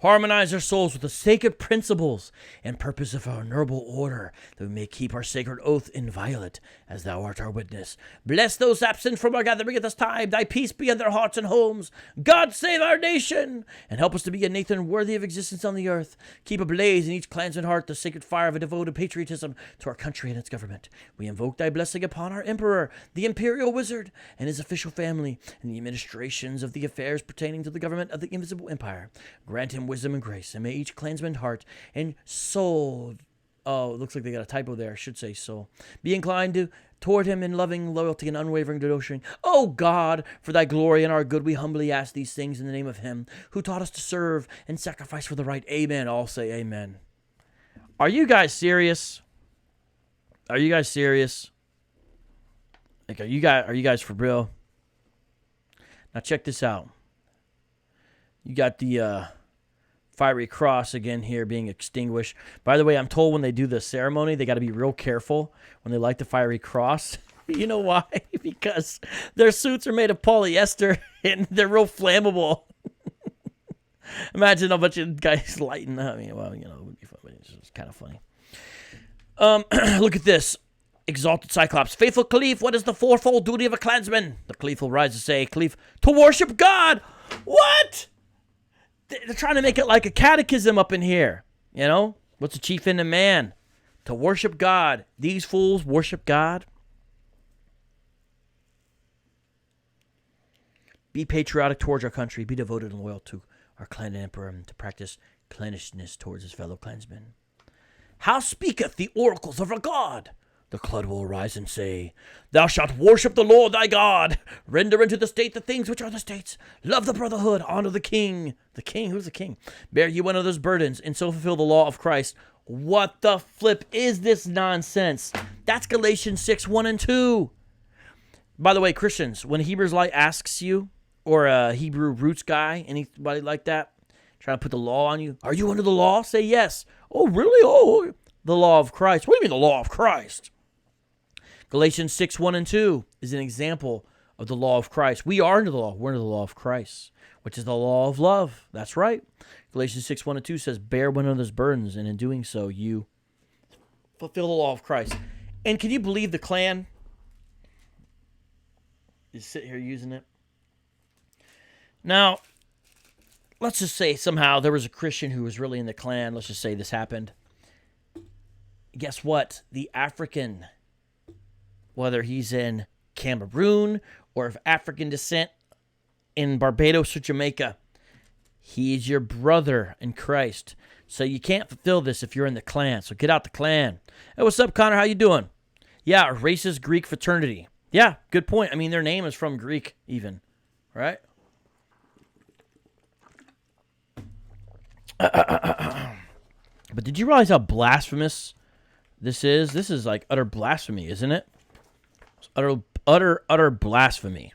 Harmonize our souls with the sacred principles and purpose of our noble order, that we may keep our sacred oath inviolate, as thou art our witness. Bless those absent from our gathering at this time. Thy peace be in their hearts and homes. God save our nation, and help us to be a nation worthy of existence on the earth. Keep ablaze in each clansman heart the sacred fire of a devoted patriotism to our country and its government. We invoke thy blessing upon our emperor, the imperial wizard, and his official family, and the administrations of the affairs pertaining to the government of the invisible empire. Grant him wisdom and grace, and may each clansman heart and soul, oh, it looks like they got a typo there, I should say soul, be inclined toward him in loving loyalty and unwavering devotion. Oh God, for thy glory and our good, we humbly ask these things in the name of him who taught us to serve and sacrifice for the right. Amen. All say amen. Are you guys serious? Are you guys serious? Like, are you guys for real? Now check this out. You got the fiery cross again here being extinguished. By the way, I'm told when they do the ceremony, they got to be real careful when they light the fiery cross. You know why? Because their suits are made of polyester and they're real flammable. Imagine a bunch of guys lighting up. I mean, well, you know, it would be fun, but it's kind of funny. Look at this. Exalted Cyclops. Faithful Caliph, what is the fourfold duty of a clansman? The Caliph will rise to say, Caliph, to worship God. What? They're trying to make it like a catechism up in here. You know? What's the chief end of man? To worship God. These fools worship God. Be patriotic towards our country. Be devoted and loyal to our clan and emperor, and to practice clannishness towards his fellow clansmen. How speaketh the oracles of our God? The Clud will arise and say, Thou shalt worship the Lord thy God. Render unto the state the things which are the states. Love the brotherhood. Honor the king. The king? Who's the king? Bear you one another's burdens, and so fulfill the law of Christ. What the flip is this nonsense? That's Galatians 6, 1 and 2. By the way, Christians, when Hebrews Light asks you, or a Hebrew roots guy, anybody like that, trying to put the law on you, are you under the law? Say yes. Oh, really? Oh, the law of Christ. What do you mean the law of Christ? Galatians 6, 1 and 2 is an example of the law of Christ. We are under the law. We're under the law of Christ, which is the law of love. That's right. Galatians 6, 1 and 2 says, bear one another's burdens, and in doing so, you fulfill the law of Christ. And can you believe the Klan is sitting here using it? Now, let's just say somehow there was a Christian who was really in the Klan. Let's just say this happened. Guess what? The African, whether he's in Cameroon or of African descent in Barbados or Jamaica, he is your brother in Christ. So you can't fulfill this if you're in the Klan. So get out the Klan. Hey, what's up, Connor? How you doing? Yeah, a racist Greek fraternity. Yeah, good point. I mean, their name is from Greek even, right? But did you realize how blasphemous this is? This is like utter blasphemy, isn't it? It's utter blasphemy.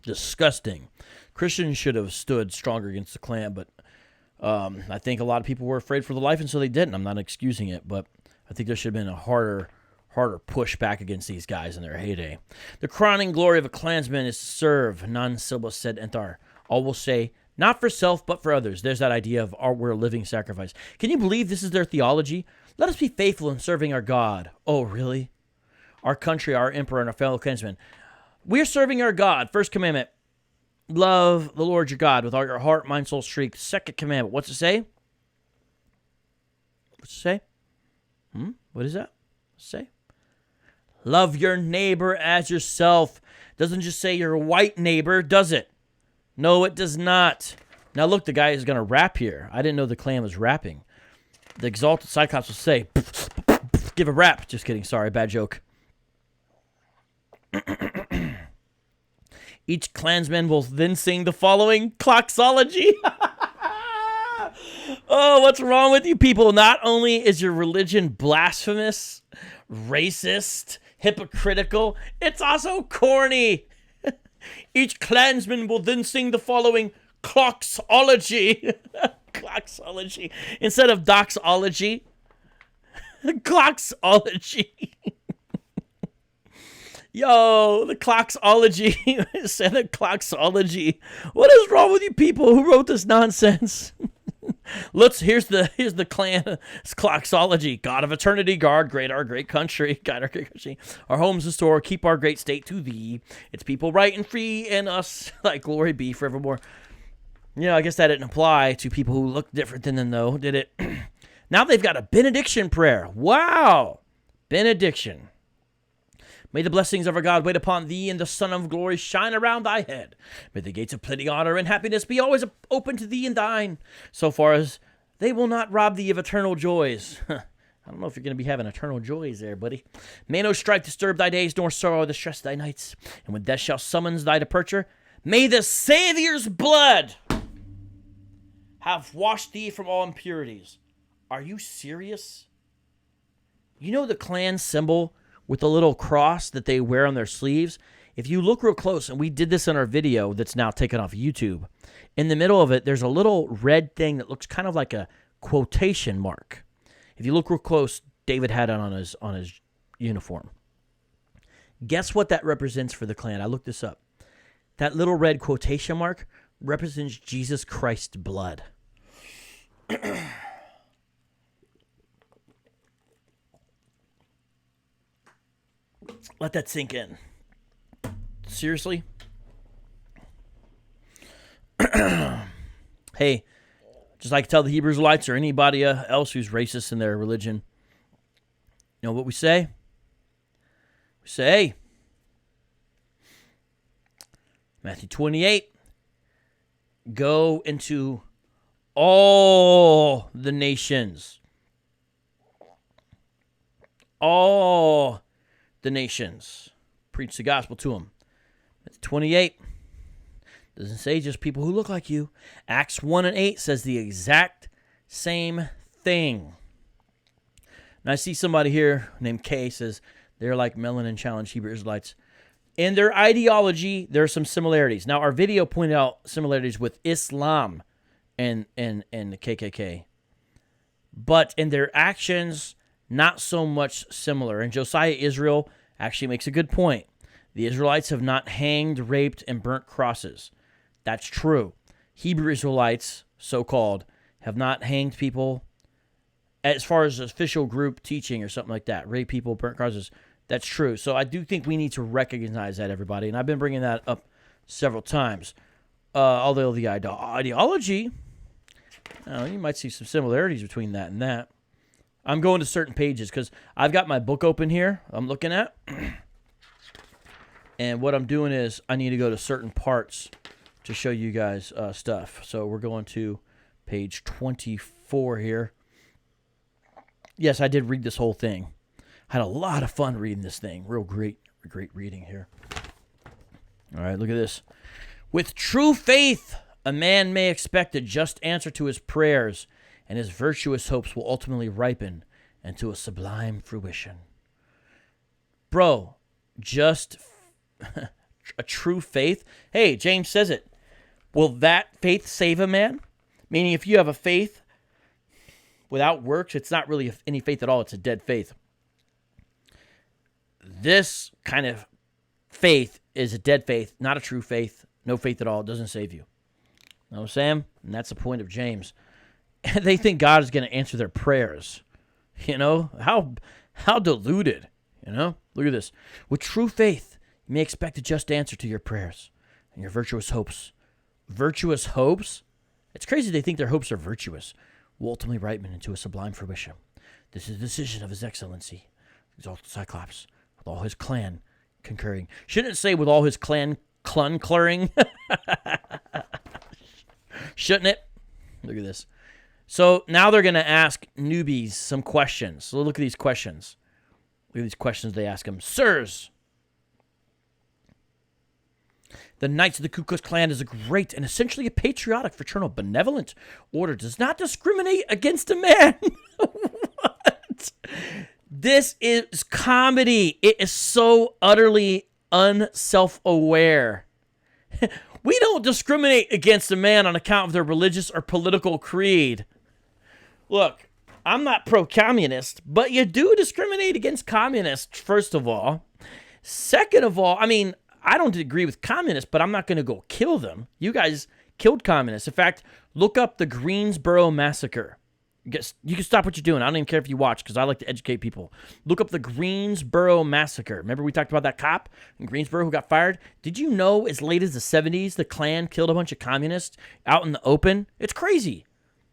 Disgusting. Christians should have stood stronger against the Klan, but I think a lot of people were afraid for their life, and so they didn't. I'm not excusing it, but I think there should have been a harder push back against these guys in their heyday. The crowning glory of a Klansman is to serve, non silva sed entar. All will say, not for self, but for others. There's that idea of we're a living sacrifice. Can you believe this is their theology? Let us be faithful in serving our God. Oh, really? Our country, our emperor, and our fellow kinsmen. We're serving our God. First commandment, love the Lord your God with all your heart, mind, soul, strength. Second commandment, what's it say? What's it say? What is that? What's it say? Love your neighbor as yourself. Doesn't just say your white neighbor, does it? No, it does not. Now look, the guy is going to rap here. I didn't know the Klan was rapping. The exalted Cyclops will say, give a rap. Just kidding. Sorry, bad joke. Each Klansman will then sing the following cloxology. Oh, what's wrong with you people? Not only is your religion blasphemous, racist, hypocritical, it's also corny. Each Klansman will then sing the following cloxology. Cloxology. Instead of doxology. Cloxology. Yo, the cloxology. Instead of cloxology. What is wrong with you people who wrote this nonsense? Here's the Klan cloxology. God of eternity, guard our great country, guide our great country. Our homes restore, keep our great state to thee. Its people right and free, and us like glory be forevermore. I guess that didn't apply to people who look different than them, though, did it? Now they've got a benediction prayer. Wow. Benediction. May the blessings of our God wait upon thee, and the sun of glory shine around thy head. May the gates of plenty, honor, and happiness be always open to thee and thine, so far as they will not rob thee of eternal joys. I don't know if you're going to be having eternal joys there, buddy. May no strife disturb thy days, nor sorrow distress thy nights. And when death shall summons thy departure, may the Savior's blood have washed thee from all impurities. Are you serious? You know the Klan symbol with the little cross that they wear on their sleeves? If you look real close, and we did this in our video that's now taken off YouTube, in the middle of it, there's a little red thing that looks kind of like a quotation mark. If you look real close, David had it on his uniform. Guess what that represents for the Klan? I looked this up. That little red quotation mark represents Jesus Christ's blood. Let that sink in. Seriously? Hey, just like tell the Hebrew Israelites or anybody else who's racist in their religion, you know what we say? We say, hey, Matthew 28, go into all the nations. All the nations. Preach the gospel to them. Matthew 28 doesn't say just people who look like you. Acts 1 and 8 says the exact same thing. And I see somebody here named Kay says they're like melanin challenged Hebrew Israelites. In their ideology, there are some similarities. Now, our video pointed out similarities with Islam and the KKK. But in their actions, not so much similar. And Josiah Israel actually makes a good point. The Israelites have not hanged, raped, and burnt crosses. That's true. Hebrew Israelites, so-called, have not hanged people as far as official group teaching or something like that. Rape people, burnt crosses. That's true. So I do think we need to recognize that, everybody. And I've been bringing that up several times. Although the ideology, you might see some similarities between that and that. I'm going to certain pages because I've got my book open here I'm looking at. And what I'm doing is I need to go to certain parts to show you guys stuff. So we're going to page 24 here. Yes, I did read this whole thing. Had a lot of fun reading this thing. Real great reading here. All right, look at this. With true faith, a man may expect a just answer to his prayers, and his virtuous hopes will ultimately ripen into a sublime fruition. Bro, just a true faith. Hey, James says it. Will that faith save a man? Meaning if you have a faith without works, it's not really any faith at all. It's a dead faith. This kind of faith is a dead faith, not a true faith. No faith at all. It doesn't save you. Know what I'm saying? And that's the point of James. They think God is going to answer their prayers. You know? How deluded. You know? Look at this. With true faith, you may expect a just answer to your prayers and your virtuous hopes. Virtuous hopes? It's crazy they think their hopes are virtuous. Will ultimately ripen into a sublime fruition. This is the decision of His Excellency, exalted Cyclops, with all his clan concurring. Shouldn't it say with all his clan cluncurring? Shouldn't it? Look at this. So now they're going to ask newbies some questions. So look at these questions. Look at these questions they ask them. Sirs, the Knights of the Ku Klux Klan is a great and essentially a patriotic, fraternal, benevolent order. Does not discriminate against a man. What? This is comedy. It is so utterly unself-aware. We don't discriminate against a man on account of their religious or political creed. Look, I'm not pro-communist, but you do discriminate against communists, first of all. Second of all, I mean, I don't agree with communists, but I'm not going to go kill them. You guys killed communists. In fact, look up the Greensboro Massacre. You can stop what you're doing. I don't even care if you watch because I like to educate people. Look up the Greensboro Massacre. Remember we talked about that cop in Greensboro who got fired? Did you know as late as the 70s, the Klan killed a bunch of communists out in the open? It's crazy.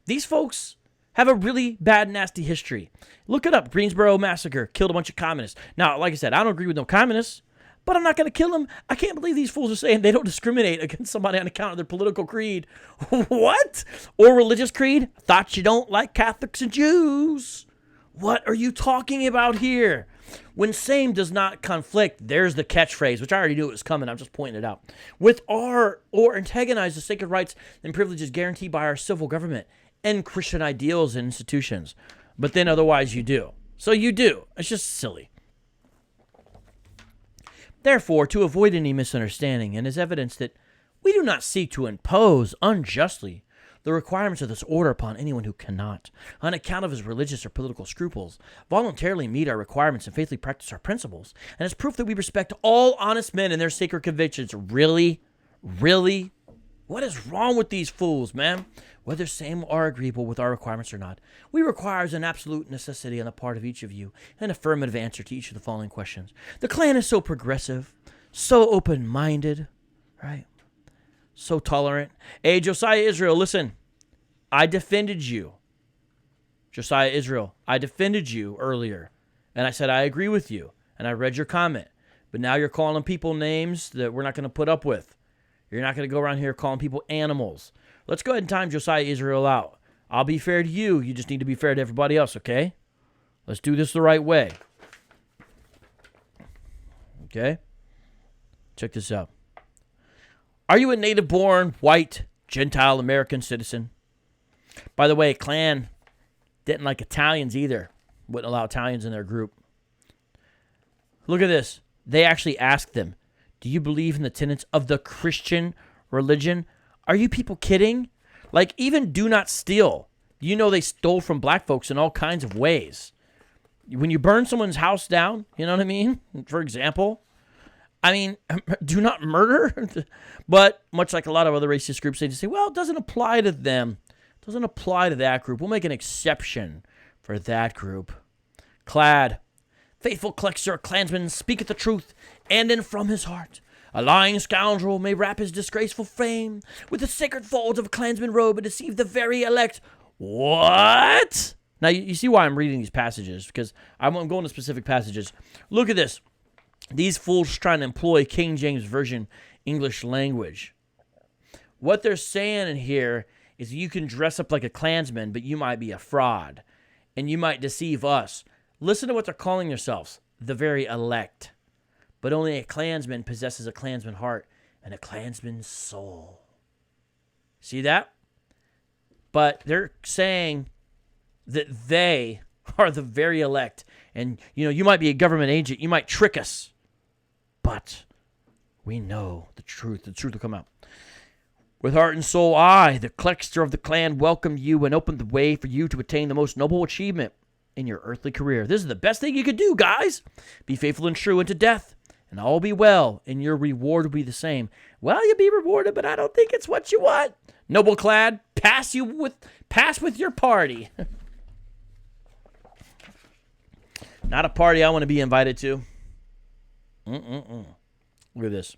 These folks have a really bad, nasty history. Look it up. Greensboro Massacre killed a bunch of communists. Now, like I said, I don't agree with no communists, but I'm not going to kill them. I can't believe these fools are saying they don't discriminate against somebody on account of their political creed. What? Or religious creed? Thought you don't like Catholics and Jews. What are you talking about here? When same does not conflict, there's the catchphrase, which I already knew it was coming. I'm just pointing it out. With or antagonize the sacred rights and privileges guaranteed by our civil government and Christian ideals and institutions. But then otherwise you do. So you do. It's just silly. Therefore, to avoid any misunderstanding, and as evidence that we do not seek to impose unjustly the requirements of this order upon anyone who cannot, on account of his religious or political scruples, voluntarily meet our requirements and faithfully practice our principles, and as proof that we respect all honest men and their sacred convictions. Really? Really? What is wrong with these fools, man? Whether same are agreeable with our requirements or not, we require as an absolute necessity on the part of each of you an affirmative answer to each of the following questions. The Klan is so progressive, so open-minded, right? So tolerant. Hey, Josiah Israel, listen. I defended you. Josiah Israel, I defended you earlier. And I said I agree with you. And I read your comment. But now you're calling people names that we're not going to put up with. You're not going to go around here calling people animals. Let's go ahead and time Josiah Israel out. I'll be fair to you. You just need to be fair to everybody else, okay? Let's do this the right way. Okay? Check this out. Are you a native-born, white, Gentile American citizen? By the way, Klan didn't like Italians either. Wouldn't allow Italians in their group. Look at this. They actually asked them, do you believe in the tenets of the Christian religion? Are you people kidding? Like, even do not steal. You know they stole from black folks in all kinds of ways. When you burn someone's house down, you know what I mean? For example, I mean, do not murder. But much like a lot of other racist groups, they just say, well, it doesn't apply to them. It doesn't apply to that group. We'll make an exception for that group. Clad. Faithful Klansman speaketh the truth, and in from his heart. A lying scoundrel may wrap his disgraceful fame with the sacred folds of a Klansman robe and deceive the very elect. What? Now, you see why I'm reading these passages, because I'm going to specific passages. Look at this. These fools trying to employ King James Version English language. What they're saying in here is you can dress up like a Klansman, but you might be a fraud, and you might deceive us. Listen to what they're calling themselves, the very elect. But only a Klansman possesses a Klansman heart and a Klansman's soul. See that? But they're saying that they are the very elect. And, you know, you might be a government agent. You might trick us. But we know the truth. The truth will come out. With heart and soul, I, the Klexter of the Klan, welcome you and open the way for you to attain the most noble achievement in your earthly career. This is the best thing you could do, guys. Be faithful and true unto death, and all be well, and your reward will be the same. Well, you'll be rewarded, but I don't think it's what you want. Noble Clad, pass with your party. Not a party I want to be invited to. Look at this.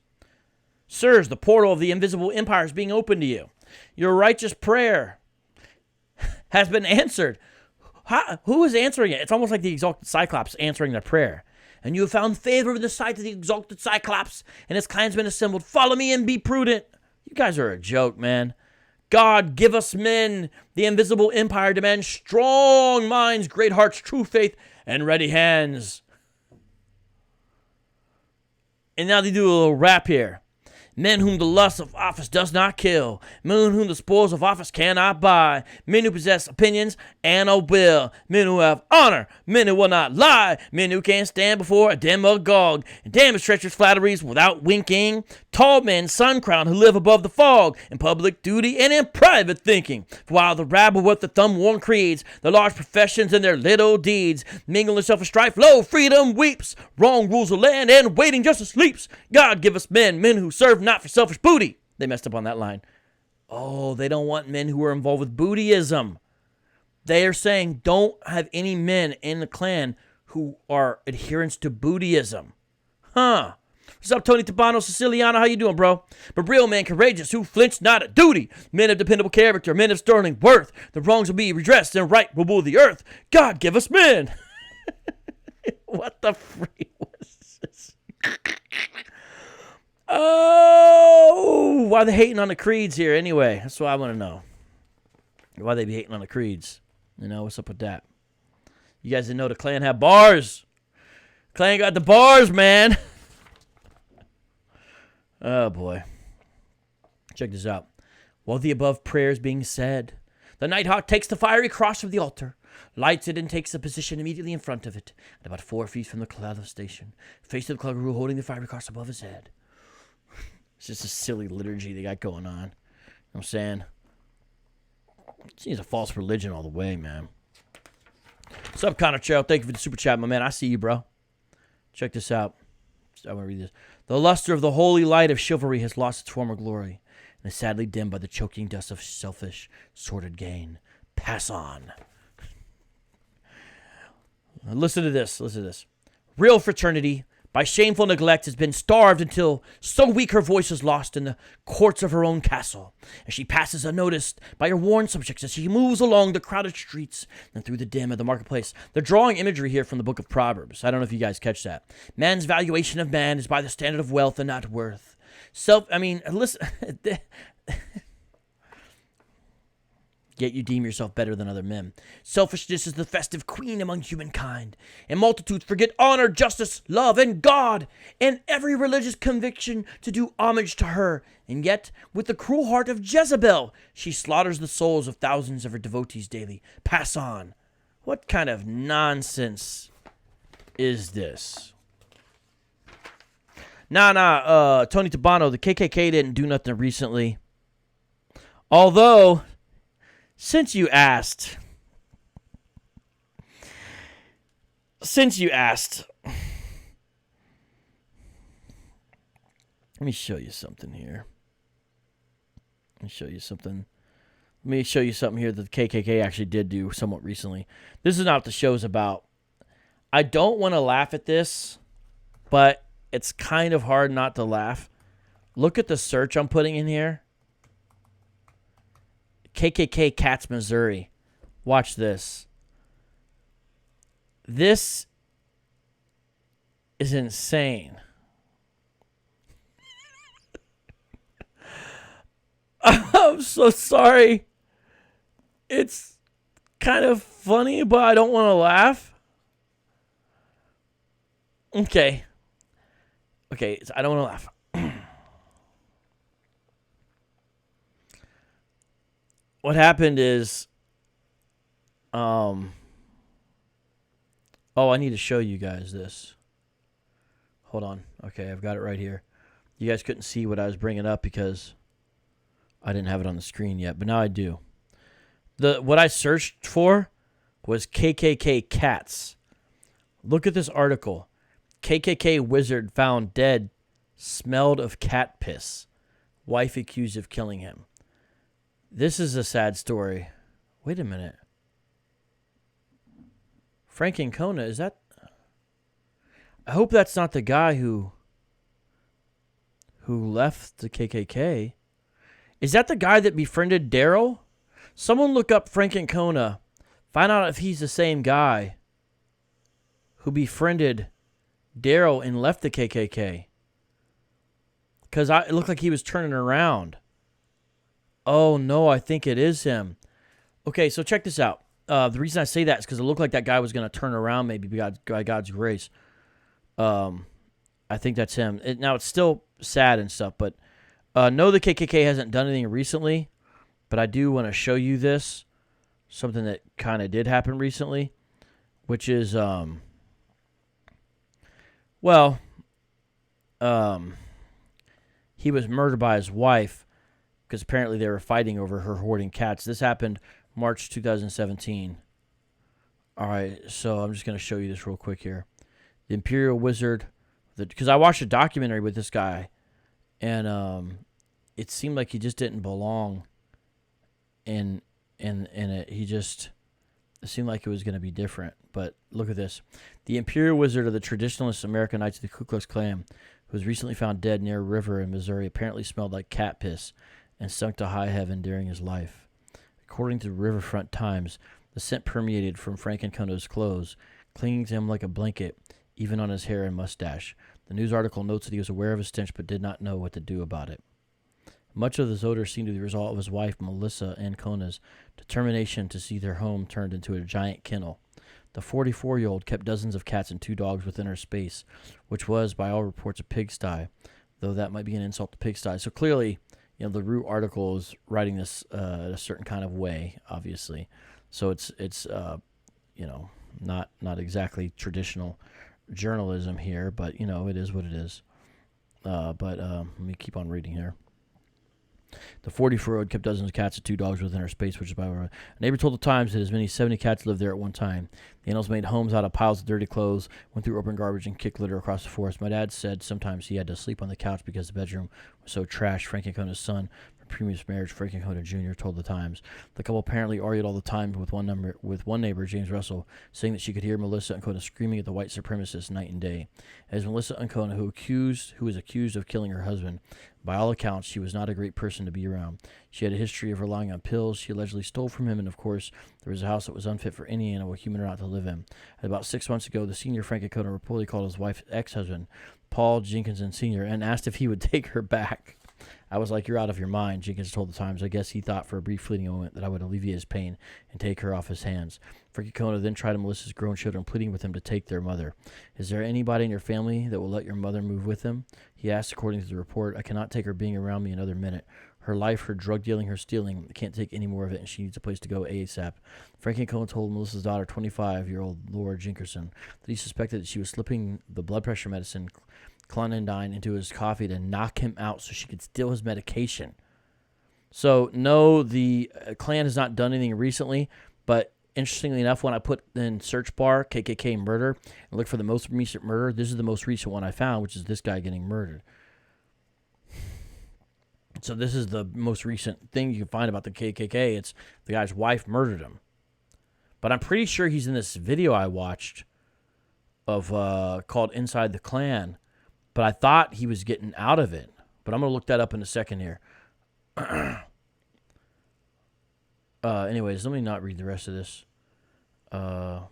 Sirs, the portal of the invisible empire is being opened to you. Your righteous prayer has been answered. Who is answering it? It's almost like the exalted Cyclops answering their prayer. And you have found favor in the sight of the exalted Cyclops and his clansmen assembled. Follow me and be prudent. You guys are a joke, man. God, give us men. The invisible empire demands strong minds, great hearts, true faith, and ready hands. And now they do a little rap here. Men whom the lust of office does not kill. Men whom the spoils of office cannot buy. Men who possess opinions and a will. Men who have honor. Men who will not lie. Men who can't stand before a demagogue. And damn his treacherous flatteries without winking. Tall men, sun crowned, who live above the fog. In public duty and in private thinking. For while the rabble with the thumb-worn creeds, their large professions and their little deeds, mingle themselves in strife, lo, freedom weeps. Wrong rules the land and waiting justice sleeps. God give us men who serve not for selfish booty. They messed up on that line. Oh, they don't want men who are involved with Buddhism. They are saying don't have any men in the Klan who are adherents to Buddhism. Huh. What's up, Tony Tabano, Siciliano? How you doing, bro? But real men courageous who flinch not at duty. Men of dependable character, men of sterling worth. The wrongs will be redressed and right will rule the earth. God give us men. What the freak was this? Oh, why they hating on the creeds here anyway? That's what I want to know. Why they be hating on the creeds? You know, what's up with that? You guys didn't know the Klan had bars. Klan got the bars, man. Oh, boy. Check this out. While the above prayer is being said, the Nighthawk takes the fiery cross from the altar, lights it, and takes a position immediately in front of it, at about 4 feet from the cloud station, face to the Kluggeroo holding the fiery cross above his head. It's just a silly liturgy they got going on. You know what I'm saying? It's a false religion all the way, man. What's up, Connor Chow? Thank you for the super chat, my man. I see you, bro. Check this out. I want to read this. The luster of the holy light of chivalry has lost its former glory and is sadly dimmed by the choking dust of selfish, sordid gain. Pass on. Listen to this. Listen to this. Real fraternity, by shameful neglect, has been starved until so weak her voice is lost in the courts of her own castle, as she passes unnoticed by her worn subjects as she moves along the crowded streets and through the dim of the marketplace. They're drawing imagery here from the book of Proverbs. I don't know if you guys catch that. Man's valuation of man is by the standard of wealth and not worth. Listen... Yet you deem yourself better than other men. Selfishness is the festive queen among humankind, and multitudes forget honor, justice, love, and God, and every religious conviction to do homage to her. And yet, with the cruel heart of Jezebel, she slaughters the souls of thousands of her devotees daily. Pass on. What kind of nonsense is this? Tony Tabano, the KKK didn't do nothing recently. Although... Since you asked, let me show you something here. Let me show you something here that the KKK actually did do somewhat recently. This is not what the show's about. I don't want to laugh at this, but it's kind of hard not to laugh. Look at the search I'm putting in here. KKK Cats, Missouri. Watch this. This is insane. I'm so sorry. It's kind of funny, but I don't want to laugh. Okay, so I don't want to laugh. What happened is, I need to show you guys this. Hold on. Okay, I've got it right here. You guys couldn't see what I was bringing up because I didn't have it on the screen yet, but now I do. What I searched for was KKK cats. Look at this article. KKK wizard found dead, smelled of cat piss. Wife accused of killing him. This is a sad story. Wait a minute. Frankon, is that... I hope that's not the guy who left the KKK. Is that the guy that befriended Daryl? Someone look up Frankon. Find out if he's the same guy who befriended Daryl and left the KKK. Because it looked like he was turning around. Oh, no, I think it is him. Okay, so check this out. The reason I say that is because it looked like that guy was going to turn around maybe by God's grace. I think that's him. Now, it's still sad and stuff, but no, the KKK hasn't done anything recently, but I do want to show you this, something that kind of did happen recently, which is, he was murdered by his wife, because apparently they were fighting over her hoarding cats. This happened March 2017. All right, so I'm just going to show you this real quick here. The Imperial Wizard, because I watched a documentary with this guy, and it seemed like he just didn't belong and he just it seemed like it was going to be different. But look at this. The Imperial Wizard of the traditionalist American Knights of the Ku Klux Klan, who was recently found dead near a river in Missouri, apparently smelled like cat piss and sunk to high heaven during his life. According to Riverfront Times, the scent permeated from Frankenkona's clothes, clinging to him like a blanket, even on his hair and mustache. The news article notes that he was aware of his stench but did not know what to do about it. Much of this odor seemed to be the result of his wife, Melissa Ancona's determination to see their home turned into a giant kennel. The 44-year-old kept dozens of cats and 2 dogs within her space, which was, by all reports, a pigsty, though that might be an insult to pigsty. So clearly, the Root article is writing this a certain kind of way, obviously. So it's not exactly traditional journalism here, but it is what it is. But let me keep on reading here. The 44-year-old kept dozens of cats and 2 dogs within her space, which is by a neighbor told the Times that as many as 70 cats lived there at one time. The animals made homes out of piles of dirty clothes, went through open garbage, and kicked litter across the forest. My dad said sometimes he had to sleep on the couch because the bedroom was so trashed. Frankenkona's son from previous marriage, Frankenkona Jr., told the Times. The couple apparently argued all the time with one neighbor, James Russell, saying that she could hear Melissa Ancona screaming at the white supremacists night and day. As Melissa Ancona, who was accused of killing her husband, by all accounts, she was not a great person to be around. She had a history of relying on pills she allegedly stole from him, and of course, there was a house that was unfit for any animal, human or not, to live in. About 6 months ago, the senior Frankenkona reportedly called his wife's ex-husband, Paul Jenkinson Sr., and asked if he would take her back. I was like, "You're out of your mind," Jenkins told the Times. I guess he thought for a brief fleeting moment that I would alleviate his pain and take her off his hands. Frankenkona then tried to Melissa's grown children, pleading with him to take their mother. "Is there anybody in your family that will let your mother move with him?" he asked, according to the report. "I cannot take her being around me another minute. Her life, her drug dealing, her stealing, I can't take any more of it, and she needs a place to go ASAP." Frankenkona told Melissa's daughter, 25-year-old Laura Jenkinson, that he suspected that she was slipping the blood pressure medicine clonidine into his coffee to knock him out so she could steal his medication. So, no, the Klan has not done anything recently, but interestingly enough, when I put in search bar KKK murder and look for the most recent murder, this is the most recent one I found, which is this guy getting murdered. So this is the most recent thing you can find about the KKK. It's the guy's wife murdered him. But I'm pretty sure he's in this video I watched of called Inside the Klan. But I thought he was getting out of it. But I'm going to look that up in a second here. Anyways, let me not read the rest of this. When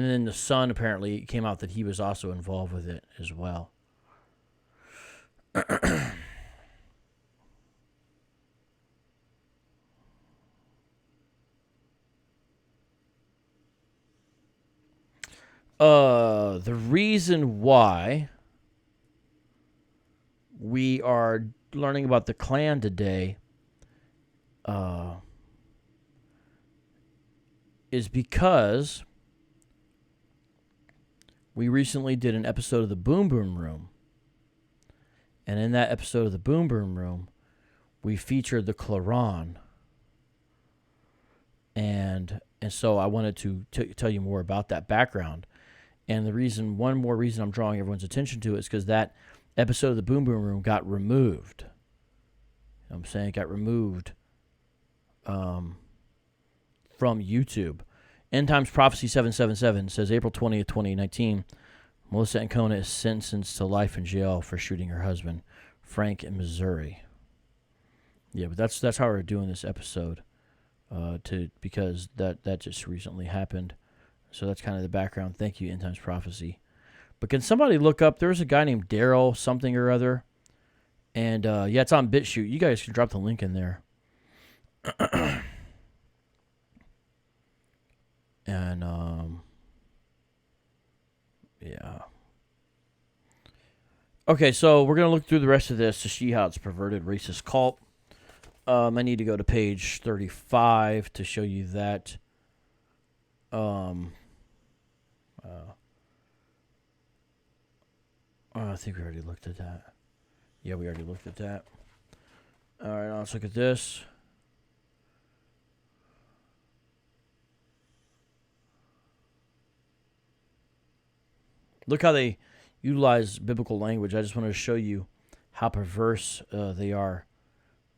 then the Sun apparently came out that he was also involved with it as well. The reason why we are learning about the Klan today is because we recently did an episode of the Boom Boom Room. And in that episode of the Boom Boom Room, we featured the Claron. And so I wanted to tell you more about that background. And one more reason I'm drawing everyone's attention to it is because that episode of the Boom Boom Room got removed. You know what I'm saying? It got removed from YouTube. End Times Prophecy 777 says April 20th, 2019, Melissa Ancona is sentenced to life in jail for shooting her husband, Frank, in Missouri. Yeah, but that's how we're doing this episode, because that just recently happened. So that's kind of the background. Thank you, End Times Prophecy. But can somebody look up? There's a guy named Daryl something or other. And, yeah, it's on BitChute. You guys can drop the link in there. And, yeah. Okay, so we're going to look through the rest of this to see how it's a perverted racist cult. I need to go to page 35 to show you that. I think we already looked at that. Yeah, we already looked at that. All right, let's look at this. Look how they utilize biblical language. I just wanted to show you how perverse they are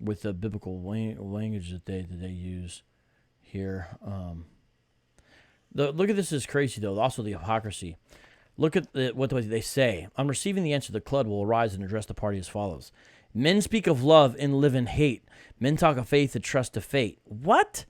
with the biblical language that they use here. Look at this is crazy, though. Also, the hypocrisy. Look at what they say. On receiving the answer, the Klud will arise and address the party as follows. Men speak of love and live in hate. Men talk of faith and trust to fate. What?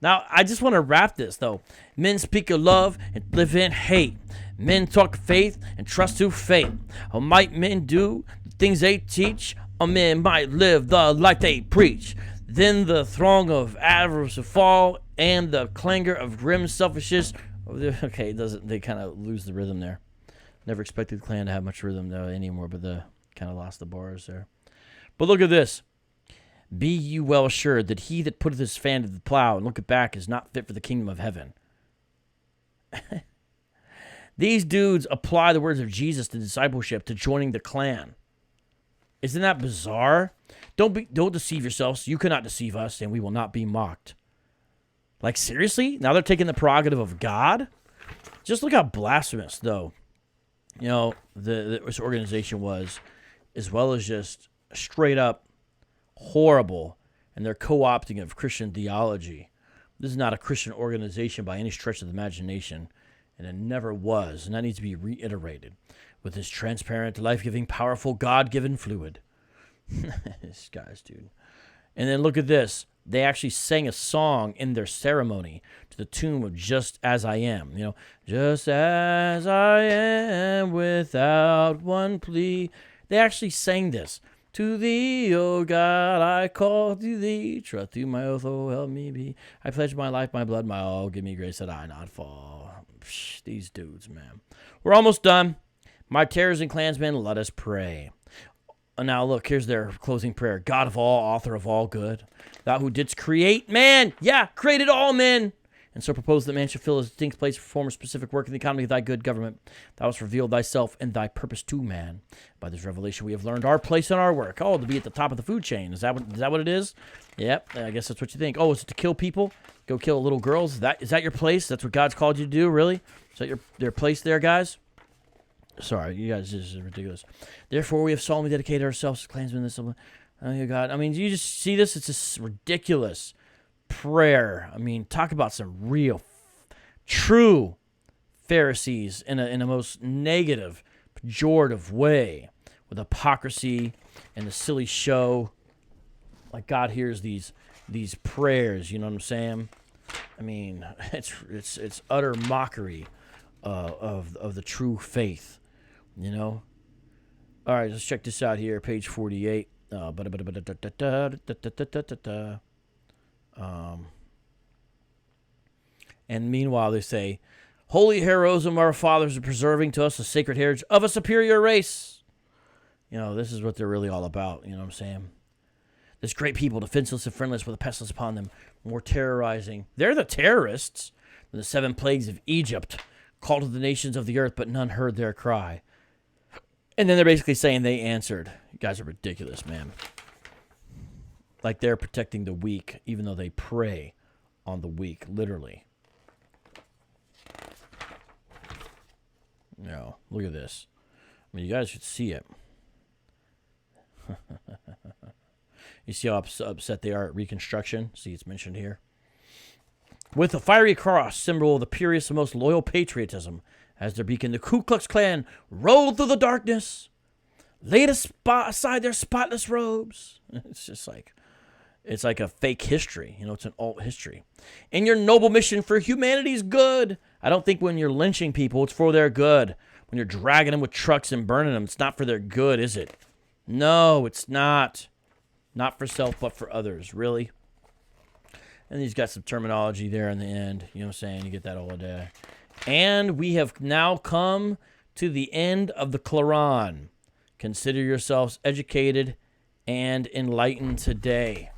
Now, I just want to wrap this, though. Men speak of love and live in hate. Men talk of faith and trust to fate. Or might men do the things they teach? Or men might live the life they preach. Then the throng of avarice will fall, and the clangor of grim selfishness. Okay, they kind of lose the rhythm there. Never expected the Klan to have much rhythm though anymore, but the kind of lost the bars there. But look at this. Be you well assured that he that putteth his fan to the plow and looketh back is not fit for the kingdom of heaven. These dudes apply the words of Jesus to discipleship, to joining the Klan. Isn't that bizarre? Don't deceive yourselves. You cannot deceive us, and we will not be mocked. Like, seriously? Now they're taking the prerogative of God? Just look how blasphemous, though, this organization was, as well as just straight up horrible, and they're co-opting of Christian theology. This is not a Christian organization by any stretch of the imagination, and it never was, and that needs to be reiterated with this transparent, life-giving, powerful, God-given fluid. These guys, dude. And then look at this. They actually sang a song in their ceremony to the tune of Just As I Am. Just as I am without one plea. They actually sang this. To thee, O God, I call to thee. Trust through my oath, oh, help me be. I pledge my life, my blood, my all. Give me grace that I not fall. Psh, these dudes, man. We're almost done. My terrors and clansmen, let us pray. Now, look, here's their closing prayer. God of all, author of all good, thou who didst create man, created all men, and so proposed that man should fill his distinct place, perform a specific work in the economy of thy good government. Thou hast revealed thyself and thy purpose to man. By this revelation, we have learned our place in our work. Oh, to be at the top of the food chain. Is that what it is? Yep, I guess that's what you think. Oh, is it to kill people? Go kill little girls? Is that your place? That's what God's called you to do, really? Is that your place there, guys? Sorry, you guys, this is ridiculous. Therefore, we have solemnly dedicated ourselves to clansmen. Oh, God. I mean, do you just see this? It's just ridiculous prayer. I mean, talk about some real, true Pharisees in a most negative, pejorative way, with hypocrisy and the silly show. Like God hears these prayers. You know what I'm saying? I mean, it's utter mockery of the true faith. All right, let's check this out here, page 48. And meanwhile, they say, holy heroism, our fathers are preserving to us the sacred heritage of a superior race. This is what they're really all about. You know what I'm saying? This great people, defenseless and friendless, with a pestilence upon them, more terrorizing. They're the terrorists than the 7 plagues of Egypt, called to the nations of the earth, but none heard their cry. And then they're basically saying they answered. You guys are ridiculous, man. Like they're protecting the weak, even though they prey on the weak, literally. Look at this. I mean, you guys should see it. You see how upset they are at Reconstruction? See, it's mentioned here. With a fiery cross, symbol of the purest and most loyal patriotism, as their beacon, the Ku Klux Klan rolled through the darkness, laid aside their spotless robes. It's just like, it's like a fake history. It's an alt history. In your noble mission for humanity's good. I don't think when you're lynching people, it's for their good. When you're dragging them with trucks and burning them, it's not for their good, is it? No, it's not. Not for self, but for others. Really? And he's got some terminology there in the end. You know what I'm saying? You get that all day. And we have now come to the end of the Claron. Consider yourselves educated and enlightened today.